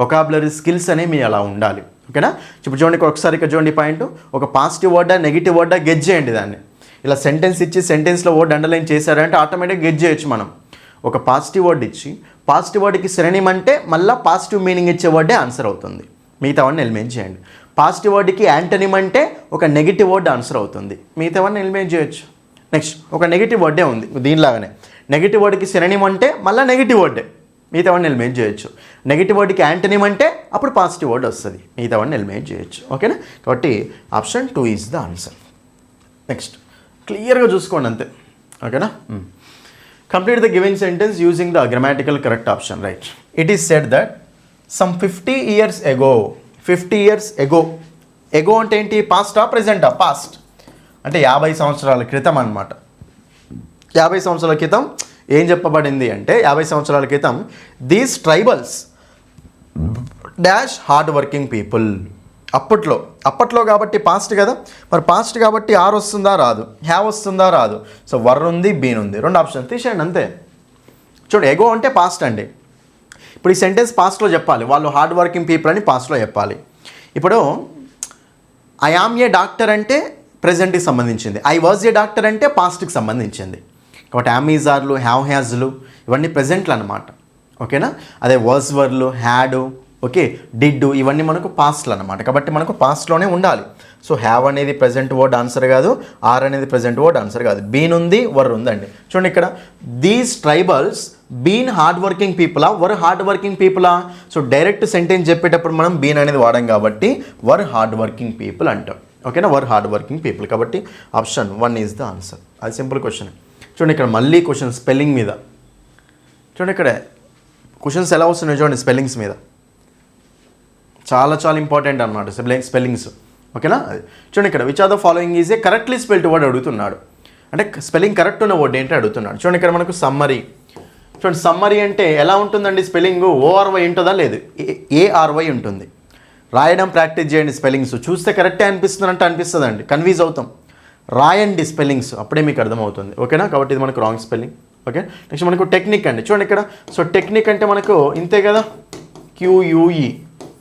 వొకాబులరీ స్కిల్స్ అనేవి అలా ఉండాలి. ఓకేనా? ఇప్పుడు చూడండి ఒకసారి ఇక్కడ చూడండి పాయింట్, ఒక పాజిటివ్ వర్డా నెగిటివ్ వర్డా గెజ్ చేయండి దాన్ని. ఇలా సెంటెన్స్ ఇచ్చి సెంటెన్స్లో వర్డ్ అండర్లైన్ చేశారంటే ఆటోమేటిక్గా గెజ్ చేయొచ్చు మనం. ఒక పాజిటివ్ వర్డ్ ఇచ్చి పాజిటివ్ వర్డ్కి సినోనిమ్ అంటే మళ్ళీ పాజిటివ్ మీనింగ్ ఇచ్చే వర్డే ఆన్సర్ అవుతుంది. మిగతావన్నీ ఎలిమినేట్ చేయండి. పాజిటివ్ వర్డ్కి యాంటోనిమ్ అంటే ఒక నెగిటివ్ వర్డ్ ఆన్సర్ అవుతుంది. మిగతావన్నీ ఎలిమినేట్ చేయొచ్చు. నెక్స్ట్ ఒక నెగిటివ్ వర్డే ఉంది దీనిలాగానే, నెగిటివ్ వర్డ్కి సినోనిమ్ అంటే మళ్ళీ నెగిటివ్ వర్డే, మిగతావన్నీ ఎలిమినేట్ చేయొచ్చు. నెగిటివ్ వర్డ్కి యాంటోనిమ్ అంటే అప్పుడు పాజిటివ్ వర్డ్ వస్తుంది, మిగతావన్నీ ఎలిమినేట్ చేయొచ్చు. ఓకేనా? కాబట్టి option 2 is the answer. Next క్లియర్గా చూసుకోండి అంతే. ఓకేనా? Complete the given sentence using the grammatical correct option, right? It is said that some 50 years ago, 50 years ago, ago అంటే ఏంటి? పాస్టా ప్రెజెంటా? పాస్ట్ అంటే 50 సంవత్సరాల క్రితం అన్నమాట. 50 సంవత్సరాల క్రితం ఏం చెప్పబడింది అంటే 50 సంవత్సరాల క్రితం these tribals dash hard working people. అప్పట్లో కాబట్టి పాస్ట్ కదా, మరి పాస్ట్ కాబట్టి ఆర్ వస్తుందా రాదు, హ్యావ్ వస్తుందా రాదు. సో వర్ ఉంది, బీన్ ఉంది, రెండు ఆప్షన్ తీసేయండి అంతే. చూడు ఎగో అంటే పాస్ట్ అండి. ఇప్పుడు ఈ సెంటెన్స్ పాస్ట్లో చెప్పాలి, వాళ్ళు హార్డ్ వర్కింగ్ పీపుల్ అని పాస్ట్లో చెప్పాలి. ఇప్పుడు ఐ ఆమ్ ఏ డాక్టర్ అంటే ప్రెజెంట్కి సంబంధించింది, ఐ వాజ్ ఏ డాక్టర్ అంటే పాస్ట్కి సంబంధించింది. కాబట్టి యామ్ ఈజ్ ఆర్లు, హ్యావ్ హ్యాజ్లు ఇవన్నీ ప్రెజెంట్లు అనమాట. ఓకేనా? అదే వాజ్ వర్లు, హ్యాడు, ఓకే, డిడ్ ఇవన్నీ మనకు పాస్ట్లు అనమాట. కాబట్టి మనకు పాస్ట్లోనే ఉండాలి. సో హ్యావ్ అనేది ప్రజెంట్ వర్డ్ ఆన్సర్ కాదు, ఆర్ అనేది ప్రజెంట్ వర్డ్ ఆన్సర్ కాదు. బీన్ ఉంది, వర్ ఉందండి. చూడండి ఇక్కడ these tribals been hard working పీపులా, వర్ హార్డ్ వర్కింగ్ పీపులా? సో డైరెక్ట్ సెంటెన్స్ చెప్పేటప్పుడు మనం బీన్ అనేది వాడాం కాబట్టి వర్ హార్డ్ వర్కింగ్ పీపుల్ అంటాం. ఓకేనా? వర్ హార్డ్ వర్కింగ్ పీపుల్. కాబట్టి ఆప్షన్ 1 ఈజ్ ద ఆన్సర్. అది సింపుల్ క్వశ్చన్. చూడండి ఇక్కడ మళ్ళీ క్వశ్చన్ స్పెల్లింగ్ మీద. చూడండి ఇక్కడ క్వశ్చన్స్ ఎలా వస్తున్నాయి చూడండి స్పెల్లింగ్స్ మీద. చాలా చాలా ఇంపార్టెంట్ అనమాట స్పెల్లింగ్స్. ఓకేనా? చూడండి ఇక్కడ which are the following is a correctly spelled word అడుగుతున్నాడు, అంటే స్పెల్లింగ్ కరెక్ట్ ఉన్న వర్డ్ ఏంటి అడుగుతున్నాడు. చూడండి ఇక్కడ మనకు సమ్మరీ. చూడండి సమ్మరీ అంటే ఎలా ఉంటుందండి స్పెల్లింగ్? ఓఆర్వై ఉంటుందా? లేదు, ఏఆర్వై ఉంటుంది. రాయడం ప్రాక్టీస్ చేయండి స్పెల్లింగ్స్, చూస్తే కరెక్టే అనిపిస్తుందంటే అనిపిస్తుందండి, కన్ఫ్యూజ్ అవుతాం. రాయండి స్పెల్లింగ్స్, అప్పుడే మీకు అర్థమవుతుంది. ఓకేనా? కాబట్టి ఇది మనకు రాంగ్ స్పెల్లింగ్. ఓకే, నెక్స్ట్ మనకు టెక్నిక్ అండి. చూడండి ఇక్కడ, సో టెక్నిక్ అంటే మనకు ఇంతే కదా, క్యూయూఈ.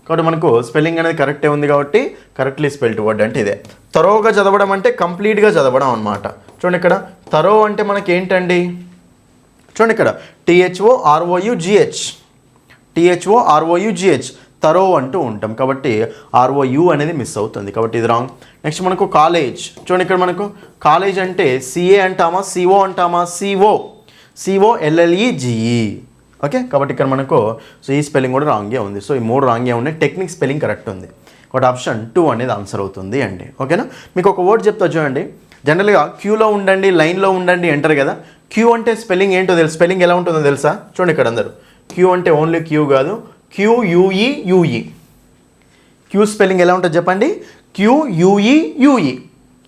కాబట్టి మనకు స్పెల్లింగ్ అనేది కరెక్టే ఉంది కాబట్టి కరెక్ట్లీ స్పెల్డ్ వర్డ్ అంటే ఇదే. తరోగా చదవడం అంటే కంప్లీట్గా చదవడం అనమాట. చూడండి ఇక్కడ తరో అంటే మనకి ఏంటండి? చూడండి ఇక్కడ THOROUGH, THOROUGH తరో అంటూ ఉంటాం కాబట్టి ROU అనేది మిస్ అవుతుంది, కాబట్టి ఇది రాంగ్. నెక్స్ట్ మనకు కాలేజ్. చూడండి ఇక్కడ మనకు కాలేజ్ అంటే CA అంటామా, CO అంటామా? COLLEGE. ఓకే, కాబట్టి ఇక్కడ మనకు సో ఈ స్పెల్లింగ్ కూడా రాంగే ఉంది. సో ఈ 3 రాంగే ఉన్నాయి, టెక్నిక్ స్పెల్లింగ్ కరెక్ట్ ఉంది. కాబట్టి ఆప్షన్ 2 అనేది ఆన్సర్ అవుతుంది అండి. ఓకేనా? మీకు ఒక వర్డ్ చెప్తా చూడండి. జనరల్గా క్యూలో ఉండండి, లైన్లో ఉండండి అంటారు కదా. క్యూ అంటే స్పెల్లింగ్ ఏంటో తెలుసు, స్పెల్లింగ్ ఎలా ఉంటుందో తెలుసా? చూడండి ఇక్కడ అందరూ క్యూ అంటే ఓన్లీ క్యూ కాదు, QUEUE. క్యూ స్పెల్లింగ్ ఎలా ఉంటుంది చెప్పండి? QUEUE.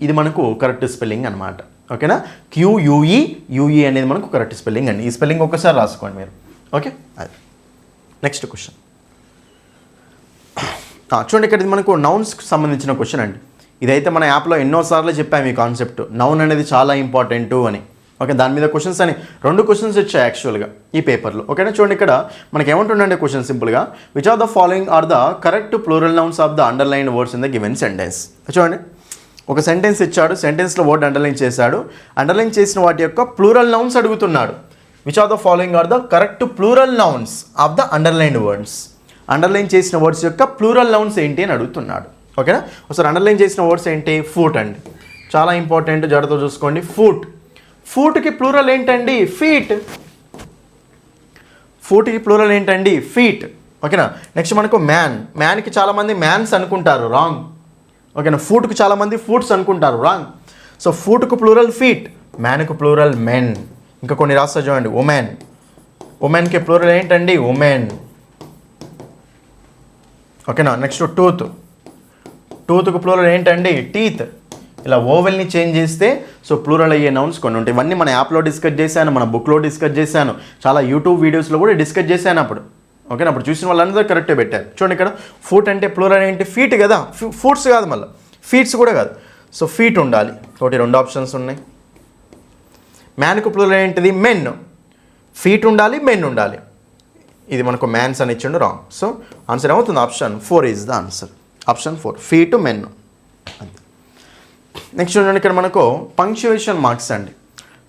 ఇది మనకు కరెక్ట్ స్పెల్లింగ్ అనమాట. ఓకేనా? QUEUE అనేది మనకు కరెక్ట్ స్పెల్లింగ్ అండి. ఈ స్పెల్లింగ్ ఒక్కసారి రాసుకోండి మీరు. ఓకే, అది నెక్స్ట్ క్వశ్చన్. చూడండి ఇక్కడ ఇది మనకు నౌన్స్కి సంబంధించిన క్వశ్చన్ అండి. ఇదైతే మన యాప్లో ఎన్నోసార్లు చెప్పాము ఈ కాన్సెప్ట్, నౌన్ అనేది చాలా ఇంపార్టెంట్ అని. ఓకే, దాని మీద క్వశ్చన్స్ అని 2 క్వశ్చన్స్ వచ్చాయి యాక్చువల్గా ఈ పేపర్లో. ఓకేనా? చూడండి ఇక్కడ మనకి ఏమంటుండంటే క్వశ్చన్ సింపుల్గా, which are the following are the correct plural nouns of the underline words in the given sentence. చూడండి ఒక సెంటెన్స్ ఇచ్చాడు, సెంటెన్స్లో వర్డ్ అండర్లైన్ చేశాడు, అండర్లైన్ చేసిన వాటి యొక్క ప్లూరల్ నౌన్స్ అడుగుతున్నాడు. Which are the following are the correct plural nouns of the underlined words. అండర్లైన్ చేసిన వర్డ్స్ యొక్క ప్లూరల్ నౌన్స్ ఏంటి అని అడుగుతున్నాడు. ఓకేనా? ఒకసారి అండర్లైన్ చేసిన వర్డ్స్ ఏంటి? ఫూట్ అండి, చాలా ఇంపార్టెంట్, జడతో చూసుకోండి. ఫూట్, ఫూట్కి ప్లూరల్ ఏంటండి? ఫీట్. ఫూట్కి ప్లూరల్ ఏంటండి? ఫీట్. ఓకేనా? నెక్స్ట్ మనకు మ్యాన్, మ్యాన్కి చాలామంది మ్యాన్స్ అనుకుంటారు, రాంగ్. ఓకేనా? ఫూట్కు చాలామంది ఫూట్స్ అనుకుంటారు, రాంగ్. సో ఫూట్కు ప్లూరల్ ఫీట్, మ్యాన్కు ప్లూరల్ మెన్. ఇంకా కొన్ని రాస్తా చూడండి. ఉమెన్, ఉమెన్కి ప్లూరల్ ఏంటండి? ఉమెన్. ఓకేనా? నెక్స్ట్ టూత్, టూత్కు ప్లూరల్ ఏంటండి? టీత్. ఇలా ఓవెల్ని చేంజ్ చేస్తే సో ప్లూరల్ అయ్యే నౌన్స్ కొన్ని ఉంటాయి. ఇవన్నీ మన యాప్లో డిస్కస్ చేశాను, మన బుక్లో డిస్కస్ చేశాను, చాలా యూట్యూబ్ వీడియోస్లో కూడా డిస్కస్ చేశాను అప్పుడు. ఓకేనా? అప్పుడు చూసిన వాళ్ళందరూ కరెక్టే పెట్టారు. చూడండి ఇక్కడ ఫూట్ అంటే ప్లూరల్ ఏంటి? ఫీట్ కదా, ఫూట్స్ కాదు, మళ్ళీ ఫీట్స్ కూడా కాదు. సో ఫీట్ ఉండాలి. ఒకటి, రెండు ఆప్షన్స్ ఉన్నాయి. మ్యాన్కు ప్లూరల్ ఏంటిది? మెన్. ఫీట్ ఉండాలి, మెన్ ఉండాలి. ఇది మనకు మ్యాన్స్ అని ఇచ్చిండు, రాంగ్. సో ఆన్సర్ ఏమవుతుంది? Option 4 is the answer. Option 4, feet men. అంతే. నెక్స్ట్ చూడండి, ఇక్కడ మనకు పంక్చువేషన్ మార్క్స్ అండి.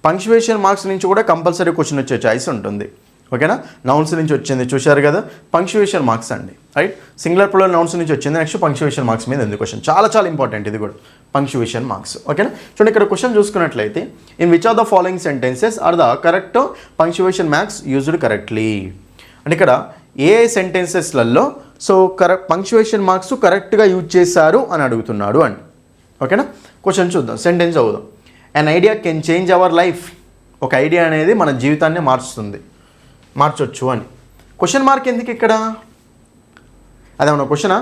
పంక్చువేషన్ మార్క్స్ నుంచి కూడా కంపల్సరీ క్వశ్చన్ వచ్చే ఛాయిస్ ఉంటుంది. ఓకేనా? నౌన్స్ నుంచి వచ్చింది చూశారు కదా, పంక్చువేషన్ మార్క్స్ అండి, రైట్. సింగులర్ ప్లూరల్ నౌన్స్ నుంచి వచ్చింది. నెక్స్ట్ పంక్చువేషన్ మార్క్స్ మీద ఉంది క్వశ్చన్, చాలా చాలా ఇంపార్టెంట్ ఇది కూడా, పంక్చువేషన్ మార్క్స్. ఓకేనా? చూడండి ఇక్కడ క్వశ్చన్ చూసుకున్నట్లయితే, in which are the following sentences are the correct punctuation marks used correctly. అంటే ఇక్కడ ఏ సెంటెన్సెస్లలో సో పంక్చువేషన్ మార్క్స్ కరెక్ట్గా యూజ్ చేశారు అని అడుగుతున్నాడు అండి. ఓకేనా? క్వశ్చన్ చూద్దాం, సెంటెన్స్ చదువుదాం. An idea can change our life. ఒక ఐడియా అనేది మన జీవితాన్ని మార్చొచ్చు అని. క్వశ్చన్ మార్క్ ఎందుకు ఇక్కడ? అదేమన్నా క్వశ్చనా?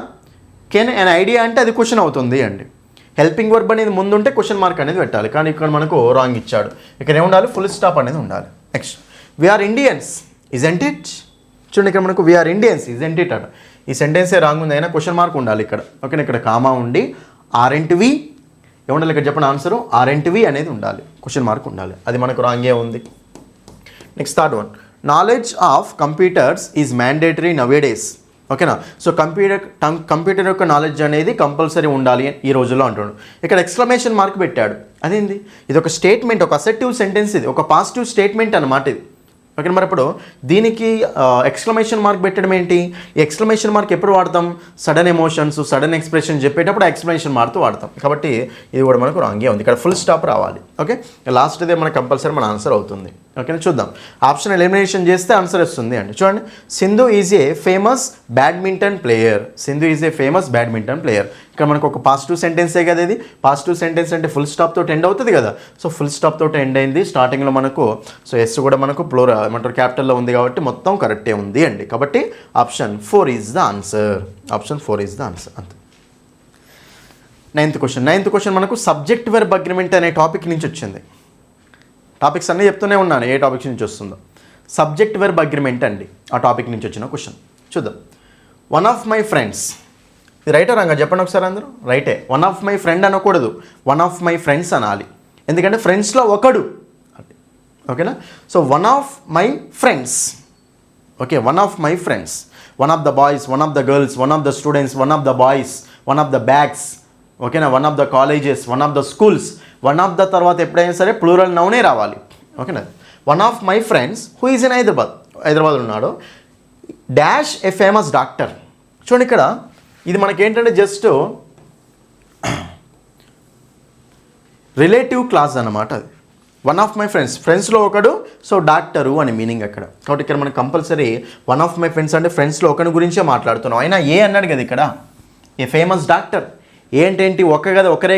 కెన్ అన్ ఐడియా అంటే అది క్వశ్చన్ అవుతుంది అండి. హెల్పింగ్ వర్బ్ అనేది ముందుంటే క్వశ్చన్ మార్క్ అనేది పెట్టాలి, కానీ ఇక్కడ మనకు రాంగ్ ఇచ్చాడు. ఇక్కడ ఏముండాలి? ఫుల్ స్టాప్ అనేది ఉండాలి. Next, we are Indians isn't it. చూడండి ఇక్కడ మనకు వీఆర్ ఇండియన్స్ ఇజంట్ ఇట్ అట. ఈ సెంటెన్సే రాంగ్ ఉంది, అయినా క్వశ్చన్ మార్క్ ఉండాలి ఇక్కడ. ఓకేనా? ఇక్కడ కామా ఉండి ఆర్ఎంట్వి ఏముండాలి ఇక్కడ చెప్పండి ఆన్సరు? ఆర్ఎంట్వి అనేది ఉండాలి, క్వశ్చన్ మార్క్ ఉండాలి. అది మనకు రాంగే ఉంది. Next third one, knowledge of computers is mandatory nowadays. ఓకేనా? సో కంప్యూటర్ యొక్క నాలెడ్జ్ అనేది కంపల్సరీ ఉండాలి ఈ రోజుల్లో అంటున్నాడు. ఇక్కడ ఎక్స్క్లమేషన్ మార్క్ పెట్టాడు, అదేంది? ఇది ఒక స్టేట్మెంట్, ఒక అసెర్టివ్ సెంటెన్స్, ఇది ఒక పాజిటివ్ స్టేట్మెంట్ అన్నమాట ఇది. ఓకే, మరి ఇప్పుడు దీనికి ఎక్స్క్లమేషన్ మార్క్ పెట్టడం ఏంటి? ఈ ఎక్స్క్లమేషన్ మార్క్ ఎప్పుడు వాడతాం? సడన్ ఎమోషన్స్, సడన్ ఎక్స్ప్రెషన్ చెప్పేటప్పుడు ఎక్స్క్లమేషన్ మార్క్ వాడతాం. కాబట్టి ఇది కూడా మనకు రాంగే ఉంది, ఇక్కడ ఫుల్ స్టాప్ రావాలి. ఓకే, లాస్ట్ దే మనకు కంపల్సరీ మన ఆన్సర్ అవుతుంది. ఓకేనా? చూద్దాం, ఆప్షన్ ఎలిమినేషన్ చేస్తే ఆన్సర్ వస్తుంది అండి. చూడండి, Sindhu is a famous badminton player. Sindhu is a famous badminton player. ఇక్కడ మనకు ఒక పాజిటివ్ సెంటెన్సే కదా ఇది. పాజిటివ్ సెంటెన్స్ అంటే ఫుల్ స్టాప్ తోటి ఎండ్ అవుతుంది కదా. సో ఫుల్ స్టాప్ తోటి ఎండ్ అయింది స్టార్టింగ్లో మనకు. సో ఎస్ కూడా మనకు ఏమంటారు క్యాపిటల్లో ఉంది కాబట్టి మొత్తం కరెక్టే ఉంది అండి. కాబట్టి option 4 is the answer. Option 4 is the answer. అంతే. నైన్త్ క్వశ్చన్ మనకు సబ్జెక్ట్ వెర్బ్ అగ్రిమెంట్ అనే టాపిక్ నుంచి వచ్చింది. టాపిక్స్ అన్నీ చెప్తూనే ఉన్నాను ఏ టాపిక్స్ నుంచి వస్తుందో. సబ్జెక్ట్ వెర్బ్ అగ్రిమెంట్ అండి ఆ టాపిక్ నుంచి వచ్చిన క్వశ్చన్. చూద్దాం. వన్ ఆఫ్ మై ఫ్రెండ్స్, ఇది రైటా రాంగా చెప్పండి ఒకసారి అందరూ. రైటే. వన్ ఆఫ్ మై ఫ్రెండ్ అనకూడదు, వన్ ఆఫ్ మై ఫ్రెండ్స్ అనాలి. ఎందుకంటే ఫ్రెండ్స్లో ఒకడు. ఓకేనా? So one of my friends. Okay, one of my friends. One of the boys, one of the girls, one of the students, one of the boys, one of the bags. ఓకేనా? One of the colleges, one of the schools. One of the తర్వాత ఎప్పుడైనా సరే ప్లూరల్ నౌనే రావాలి. ఓకేనా? One of my friends who is in Hyderabad ఉన్నాడు డాష్ ఏ ఫేమస్ డాక్టర్. చూడండి ఇక్కడ ఇది మనకేంటంటే జస్ట్ రిలేటివ్ క్లాస్ అన్నమాట. అది వన్ ఆఫ్ మై ఫ్రెండ్స్, ఫ్రెండ్స్లో ఒకడు, సో డాక్టరు అని మీనింగ్ అక్కడ. కాబట్టి ఇక్కడ మనకు compulsory one of my friends అంటే ఫ్రెండ్స్లో ఒకరి గురించే మాట్లాడుతున్నాం. అయినా ఏ అన్నాడు కదా ఇక్కడ, ఏ ఫేమస్ డాక్టర్. ఏంటేంటి ఒకరే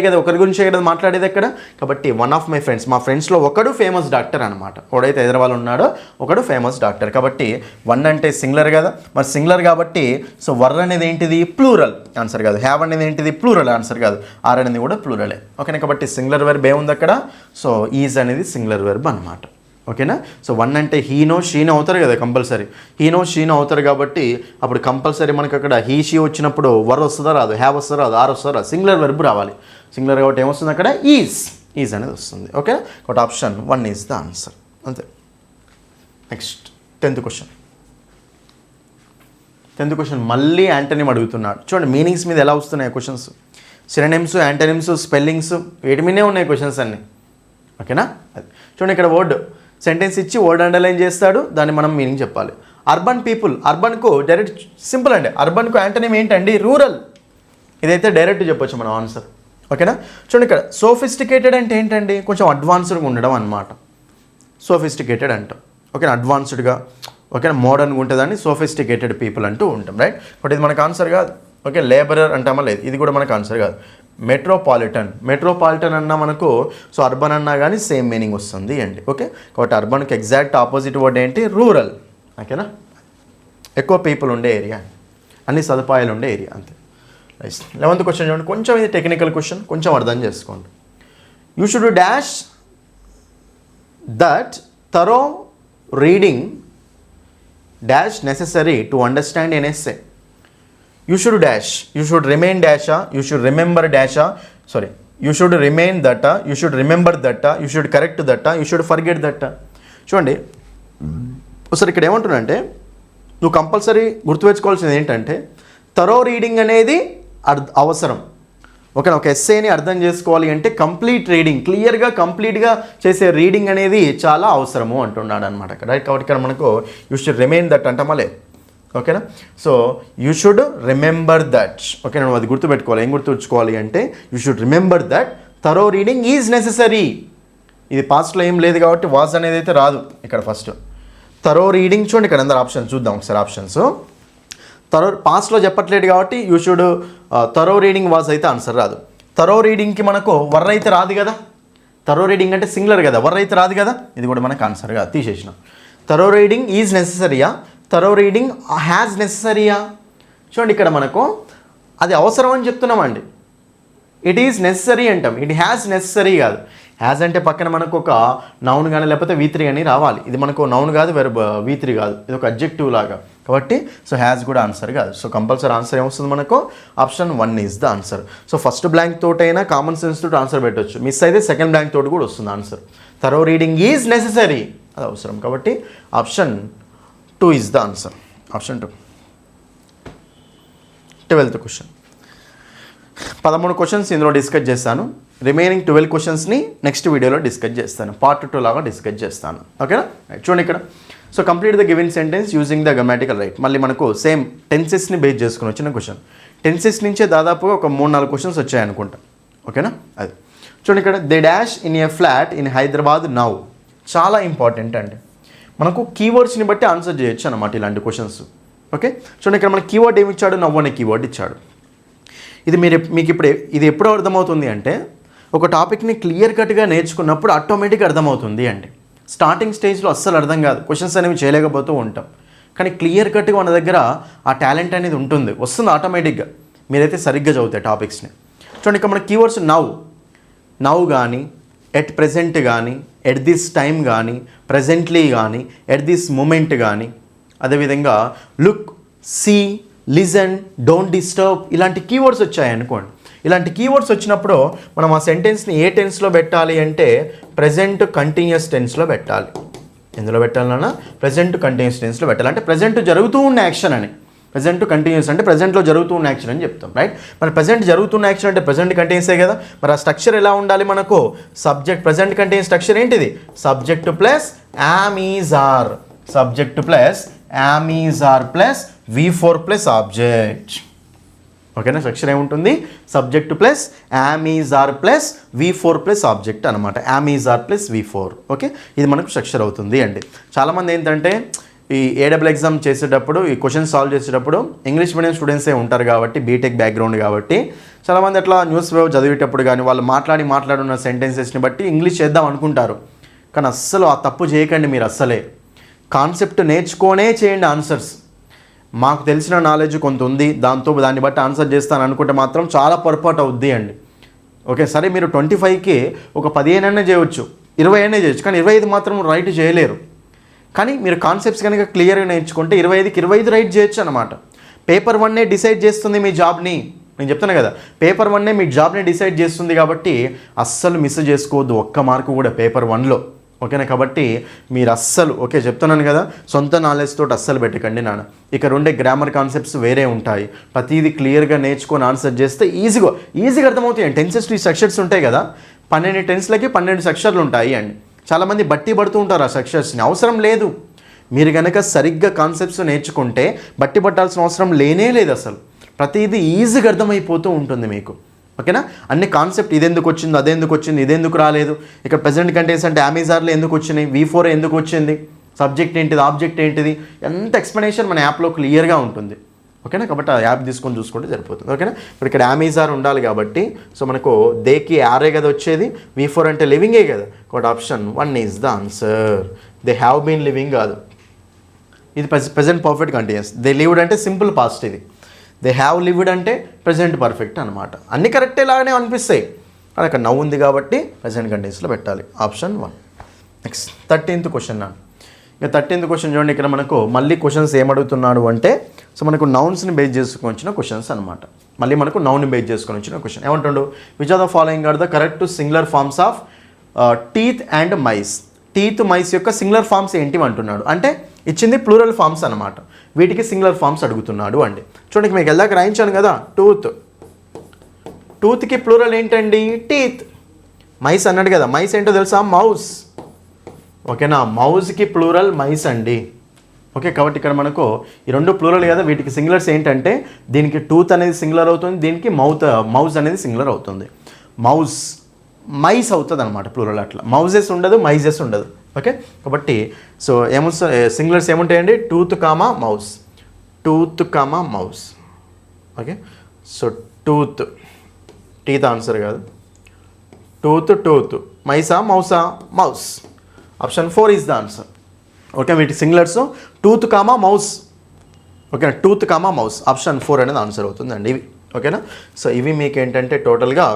కదా ఒకరి గురించే కదా మాట్లాడేది అక్కడ. కాబట్టి వన్ ఆఫ్ మై ఫ్రెండ్స్, మా ఫ్రెండ్స్లో ఒకడు ఫేమస్ డాక్టర్ అనమాట. ఒకడైతే హైదరాబాద్లో ఉన్నాడో ఒకడు ఫేమస్ డాక్టర్. కాబట్టి వన్ అంటే సింగులర్ కదా, మరి సింగులర్ కాబట్టి సో వర్ అనేది ఏంటిది? ప్లూరల్ ఆన్సర్ కాదు. హ్యావ్ అనేది ఏంటిది? ప్లూరల్ ఆన్సర్ కాదు. ఆర్ అనేది కూడా ప్లూరలే. ఓకేనా? కాబట్టి సింగులర్ వెర్బ్ ఏముంది అక్కడ? సో ఈజ్ అనేది సింగులర్ వెర్బ్ అనమాట. ఓకేనా? సో వన్ అంటే హీనో షీనో అవుతారు కదా కంపల్సరీ. హీనో షీనో అవుతారు కాబట్టి అప్పుడు కంపల్సరీ మనకు అక్కడ హీ షీ వచ్చినప్పుడు వర్ వస్తుందా రాదు, హ్యావ్ వస్తుందా రాదు, ఆర్ వస్తుందా రాదు, సింగులర్ వెర్బ్ రావాలి. సింగులర్ కాబట్టి ఏమొస్తుంది అక్కడ? ఈజ్ అనేది వస్తుంది. ఓకే, కాబట్టి ఆప్షన్ 1 ఈజ్ ద ఆన్సర్. అంతే. నెక్స్ట్ 10th క్వశ్చన్ మళ్ళీ యాంటోనిమ్ అడుగుతున్నాడు. చూడండి మీనింగ్స్ మీద ఎలా వస్తున్నాయి క్వశ్చన్స్. సినోనిమ్స్, యాంటోనిమ్స్, స్పెల్లింగ్స్ వీటి మీదే ఉన్నాయి క్వశ్చన్స్ అన్నీ. ఓకేనా? అది చూడండి, ఇక్కడ వర్డ్ సెంటెన్స్ ఇచ్చి వర్డ్ అండర్లైన్ చేస్తాడు, దాన్ని మనం మీనింగ్ చెప్పాలి. అర్బన్ పీపుల్, అర్బన్కు డైరెక్ట్ సింపుల్ అండి. అర్బన్కు యాంటోనిమ్ ఏంటండి? రూరల్. ఇదైతే డైరెక్ట్ చెప్పొచ్చు మనం ఆన్సర్. ఓకేనా? చూడండి, ఇక్కడ సోఫిస్టికేటెడ్ అంటే ఏంటండి? కొంచెం అడ్వాన్స్డ్గా ఉండడం అనమాట. సోఫిస్టికేటెడ్ అంటాం. ఓకేనా? అడ్వాన్స్డ్గా, ఓకేనా, మోడర్న్గా ఉంటుందని సోఫిస్టికేటెడ్ పీపుల్ అంటూ ఉంటాం, రైట్? బట్ ఇది మనకు ఆన్సర్ కాదు. ఓకే, లేబరర్ అంటామా? లేదు, ఇది కూడా మనకు ఆన్సర్ కాదు. మెట్రోపాలిటన్ అన్నా మనకు, సో అర్బన్ అన్నా కానీ సేమ్ మీనింగ్ వస్తుంది అండి. ఓకే, కాబట్టి అర్బన్కి ఎగ్జాక్ట్ ఆపోజిట్ వర్డ్ ఏంటి? రూరల్. ఓకేనా? ఎక్కువ పీపుల్ ఉండే ఏరియా, అన్ని సదుపాయాలు ఉండే ఏరియా, అంతే. 11th క్వశ్చన్ చూడండి, కొంచెం ఇది టెక్నికల్ క్వశ్చన్, కొంచెం అర్థం చేసుకోండి. You should dash that thorough reading dash necessary to understand an essay. You should dash, you should remain dash, you should remember dash, sorry, you should remain that, you should remember that, you should correct that, you should forget that. చూడండి ఒకసారి ఇక్కడ ఏమంటున్నానంటే, నువ్వు కంపల్సరీ గుర్తుపెట్టుకోవాల్సింది ఏంటంటే, థరో రీడింగ్ అనేది అవసరం. ఓకేనా? ఒక ఎస్సేని అర్థం చేసుకోవాలి అంటే కంప్లీట్ రీడింగ్, క్లియర్గా కంప్లీట్గా చేసే రీడింగ్ అనేది చాలా అవసరము అంటున్నాడు అనమాట. రైట్? కాబట్టి ఇక్కడ మనకు యూ షుడ్ రిమైన్ దట్ అంటామలే. ఓకేనా? So you should remember that. Okay, నువ్వు అది గుర్తుపెట్టుకోవాలి. ఏం గుర్తుంచుకోవాలి అంటే, you should remember that thorough reading is necessary. ఇది పాస్ట్లో ఏం లేదు కాబట్టి వాజ్ అనేది అయితే రాదు ఇక్కడ. ఫస్ట్ థరో రీడింగ్ చూడండి, ఇక్కడ అందరు ఆప్షన్స్ చూద్దాం ఒకసారి. ఆప్షన్స్ పాస్ట్లో చెప్పట్లేదు కాబట్టి you should thorough reading was అయితే ఆన్సర్ రాదు. థరో రీడింగ్కి మనకు వర్ అయితే రాదు కదా. థరో రీడింగ్ అంటే సింగులర్ కదా, వర్ అయితే రాదు కదా. ఇది కూడా మనకు ఆన్సర్ కాదు, తీసేసిన. థరో రీడింగ్ ఈజ్ నెసెసరీయా, థరో రీడింగ్ హ్యాజ్ నెసెసరీయా? చూడండి, ఇక్కడ మనకు అది అవసరం అని చెప్తున్నామండి. ఇట్ ఈజ్ నెసెసరీ అంటాం, ఇట్ హ్యాజ్ నెసెసరీ కాదు. హ్యాజ్ అంటే పక్కన మనకు ఒక నౌన్ కానీ లేకపోతే V3 అని రావాలి. ఇది మనకు నౌన్ కాదు, వెర్బ్ V3 కాదు, ఇది ఒక అడ్జెక్టివ్ లాగా. కాబట్టి సో హ్యాజ్ కూడా ఆన్సర్ కాదు. సో కంపల్సరీ ఆన్సర్ ఏమొస్తుంది మనకు? Option 1 is the answer. So first blank తోటైనా కామన్ సెన్స్ తోటి ఆన్సర్ పెట్టవచ్చు. మిస్ అయితే సెకండ్ బ్లాంక్ తోటి కూడా వస్తుంది answer. Thorough reading is necessary, అది అవసరం. కాబట్టి option 2 is the answer. Option 2. 12th question. 13 questions ఇందులో డిస్కస్ చేస్తాను. రిమైనింగ్ 12 క్వశ్చన్స్ని నెక్స్ట్ వీడియోలో డిస్కస్ చేస్తాను, పార్ట్ 2 లాగా డిస్కస్ చేస్తాను. ఓకేనా? చూడండి ఇక్కడ. So complete the given sentence using the grammatical right. మళ్ళీ మనకు సేమ్ టెన్సెస్ని బేస్ చేసుకుని వచ్చిన క్వశ్చన్. టెన్సెస్ నుంచే దాదాపుగా ఒక 3-4 క్వశ్చన్స్ వచ్చాయనుకుంటా. ఓకేనా? అది చూడండి ఇక్కడ. They dash in a flat in Hyderabad now. చాలా ఇంపార్టెంట్ అండి. మనకు కీవర్డ్స్ని బట్టి ఆన్సర్ చేయొచ్చు అన్నమాట ఇలాంటి క్వశ్చన్స్. ఓకే, చూడండి ఇక్కడ మన కీవర్డ్ ఏమి ఇచ్చాడు? నవ్వు అనే కీవర్డ్ ఇచ్చాడు. ఇది మీకు ఇప్పుడు ఇది ఎప్పుడు అర్థమవుతుంది అంటే, ఒక టాపిక్ని క్లియర్ కట్గా నేర్చుకున్నప్పుడు ఆటోమేటిక్గా అర్థమవుతుంది అండి. స్టార్టింగ్ స్టేజ్లో అస్సలు అర్థం కాదు, క్వశ్చన్స్ అనేవి చేయలేకపోతూ ఉంటాం. కానీ క్లియర్ కట్గా మన దగ్గర ఆ టాలెంట్ అనేది ఉంటుంది, వస్తుంది ఆటోమేటిక్గా మీరైతే సరిగ్గా చదువుతాయి టాపిక్స్ని. చూడండి ఇక్కడ మన కీవర్డ్స్ నవ్ కానీ, ఎట్ ప్రెజెంట్ కానీ, ఎట్ దిస్ టైం కానీ, ప్రెజెంట్లీ కానీ, ఎట్ దిస్ మూమెంట్ కానీ, అదేవిధంగా look, see, listen, don't disturb, ఇలాంటి కీవర్డ్స్ వచ్చాయనుకోండి. ఇలాంటి కీవర్డ్స్ వచ్చినప్పుడు మనం ఆ సెంటెన్స్ని ఏ టెన్స్లో పెట్టాలి అంటే ప్రెజెంట్ కంటిన్యూస్ టెన్స్లో పెట్టాలి. ఎందులో పెట్టాలన్నా? ప్రెజెంట్ కంటిన్యూస్ టెన్స్లో పెట్టాలి. అంటే ప్రెజెంట్ జరుగుతూ ఉన్న యాక్షన్ అని. ప్రెజెంట్ కంటిన్యూస్ అంటే ప్రెజెంట్లో జరుగుతూ ఉన్న యాక్షన్ అని చెప్తాం, రైట్? మరి ప్రెజెంట్ జరుగుతున్న యాక్షన్ అంటే ప్రెజెంట్ కంటిన్యూసే కదా. మరి ఆ స్ట్రక్చర్ ఎలా ఉండాలి మనకు? సబ్జెక్ట్, ప్రెజెంట్ కంటిన్యూస్ స్ట్రక్చర్ ఏంటిది? Subject plus am is are, subject plus am is are plus V4 plus object. ఓకేనా? స్ట్రక్చర్ ఏముంటుంది? Subject plus am is are plus V4 plus object అనమాట. Am is are plus V4. Okay, ఇది మనకు స్ట్రక్చర్ అవుతుంది అండి. చాలామంది ఏంటంటే ఈ ఏడబ్ల్యూ ఎగ్జామ్ చేసేటప్పుడు, ఈ క్వశ్చన్ సాల్వ్ చేసేటప్పుడు ఇంగ్లీష్ మీడియం స్టూడెంట్సే ఉంటారు కాబట్టి, బీటెక్ బ్యాక్గ్రౌండ్ కాబట్టి, చాలామంది అట్లా న్యూస్ పేపర్ చదివేటప్పుడు కానీ వాళ్ళు మాట్లాడున్న సెంటెన్సెస్ని బట్టి ఇంగ్లీష్ చేద్దాం అనుకుంటారు. కానీ అస్సలు ఆ తప్పు చేయకండి మీరు. అస్సలే కాన్సెప్ట్ నేర్చుకోనే చేయండి ఆన్సర్స్. మాకు తెలిసిన నాలెడ్జ్ కొంత ఉంది, దాన్ని బట్టి ఆన్సర్ చేస్తాను అనుకుంటే మాత్రం చాలా పొరపాటు అవుద్ది అండి. ఓకే, సరే మీరు 25కి ఒక 15 అయినా చేయవచ్చు, 20 అయినా చేయొచ్చు, కానీ 25 మాత్రం రైట్ చేయలేరు. కానీ మీరు కాన్సెప్ట్స్ కనుక క్లియర్గా నేర్చుకుంటే 25కి 25 రైట్ చేయొచ్చు అనమాట. పేపర్ 1 డిసైడ్ చేస్తుంది మీ జాబ్ని. నేను చెప్తాను కదా, పేపర్ 1 మీ జాబ్ని డిసైడ్ చేస్తుంది. కాబట్టి అస్సలు మిస్ చేసుకోవద్దు ఒక్క మార్కు కూడా పేపర్ 1లో. ఓకేనా. కాబట్టి మీరు అస్సలు ఓకే చెప్తున్నాను కదా, సొంత నాలెడ్జ్ తోటి అస్సలు పెట్టకండి నాన్న. ఇక్కడ ఉండే గ్రామర్ కాన్సెప్ట్స్ వేరే ఉంటాయి. ప్రతిదీ క్లియర్గా నేర్చుకొని ఆన్సర్ చేస్తే ఈజీగా అర్థమవుతాయి. టెన్సెస్ ఈ స్ట్రక్చర్స్ ఉంటాయి కదా, 12 టెన్స్లకి 12 స్ట్రక్చర్లు ఉంటాయి అండి. చాలామంది బట్టి పడుతూ ఉంటారు ఆ స్ట్రక్చర్స్ని, అవసరం లేదు. మీరు కనుక సరిగ్గా కాన్సెప్ట్స్ నేర్చుకుంటే బట్టి పట్టాల్సిన అవసరం లేనే లేదు అసలు. ప్రతిదీ ఈజీగా అర్థమైపోతూ ఉంటుంది మీకు. ఓకేనా. అన్ని కాన్సెప్ట్ ఇదెందుకు వచ్చింది, అదెందుకు వచ్చింది, ఇదెందుకు రాలేదు, ఇక్కడ ప్రజెంట్ కంటెన్స్ అంటే అమెజాన్లో ఎందుకు వచ్చినాయి, V4 ఎందుకు వచ్చింది, సబ్జెక్ట్ ఏంటిది, ఆబ్జెక్ట్ ఏంటిది, ఎంత ఎక్స్ప్లెనేషన్ మన యాప్లో క్లియర్గా ఉంటుంది. ఓకేనా. కాబట్టి ఆ యాప్ తీసుకొని చూసుకుంటే సరిపోతుంది. ఓకేనా. ఇప్పుడు ఇక్కడ అమెజాన్ ఉండాలి కాబట్టి సో మనకు దేకి ఆరే కదా వచ్చేది, V4 అంటే లివింగే కదా. కాబట్టి option 1 is the answer. They have been living కాదు, ఇది present perfect continuous. They lived అంటే సింపుల్ పాస్ట్, ఇది దే హ్యావ్ లివ్డ్ అంటే ప్రెజెంట్ పర్ఫెక్ట్ అనమాట. అన్ని కరెక్టే లాగానే అనిపిస్తాయి, కానీ అక్కడ నవ్వు ఉంది కాబట్టి ప్రెజెంట్ కంటిన్యూస్లో పెట్టాలి. ఆప్షన్ 1. నెక్స్ట్ 13th క్వశ్చన్ నా. ఇక 13th క్వశ్చన్ చూడండి. ఇక్కడ మనకు మళ్ళీ క్వశ్చన్స్ ఏమడుగుతున్నాడు అంటే సో మనకు నౌన్స్ని బేస్ చేసుకొని వచ్చిన క్వశ్చన్స్ అనమాట. మళ్ళీ మనకు నౌన్ని బేస్ చేసుకొని వచ్చిన క్వశ్చన్ ఏమంటుండు, which are the following are the correct singular forms of teeth and mice. Teeth mice యొక్క సింగులర్ ఫార్మ్స్ ఏంటివి అంటున్నాడు. అంటే ఇచ్చింది ప్లూరల్ ఫార్మ్స్ అనమాట, వీటికి సింగులర్ ఫార్మ్స్ అడుగుతున్నాడు అండి. చూడండి మీకు ఎల్దాక రాయించాను కదా, టూత్కి ప్లూరల్ ఏంటండి, టీత్. మైస్ అన్నాడు కదా, మైస్ ఏంటో తెలుసా, మౌస్. ఓకేనా. మౌస్కి ప్లూరల్ మైస్ అండి. ఓకే. కాబట్టి ఇక్కడ మనకు ఈ రెండు ప్లూరల్ కదా, వీటికి సింగులర్స్ ఏంటంటే దీనికి టూత్ అనేది సింగులర్ అవుతుంది, దీనికి మౌస్ అనేది సింగులర్ అవుతుంది. మౌస్ మైస్ అవుతుంది అనమాట ప్లూరల్. అట్లా మౌజెస్ ఉండదు, మైజెస్ ఉండదు. ఓకే. కాబట్టి సో సింగులర్స్ ఏముంటాయండి, tooth comma mouse, tooth comma mouse. Okay. So tooth, teeth answer కాదు, టూత్ మైసా మౌసా, mouse. Option 4 is the answer. Okay. వీటి సింగులర్స్ టూత్ కామా మౌస్. ఓకేనా. టూత్ కామా మౌస్, ఆప్షన్ 4 అనేది ఆన్సర్ అవుతుందండి ఇవి. ఓకేనా. సో ఇవి మీకు ఏంటంటే టోటల్గా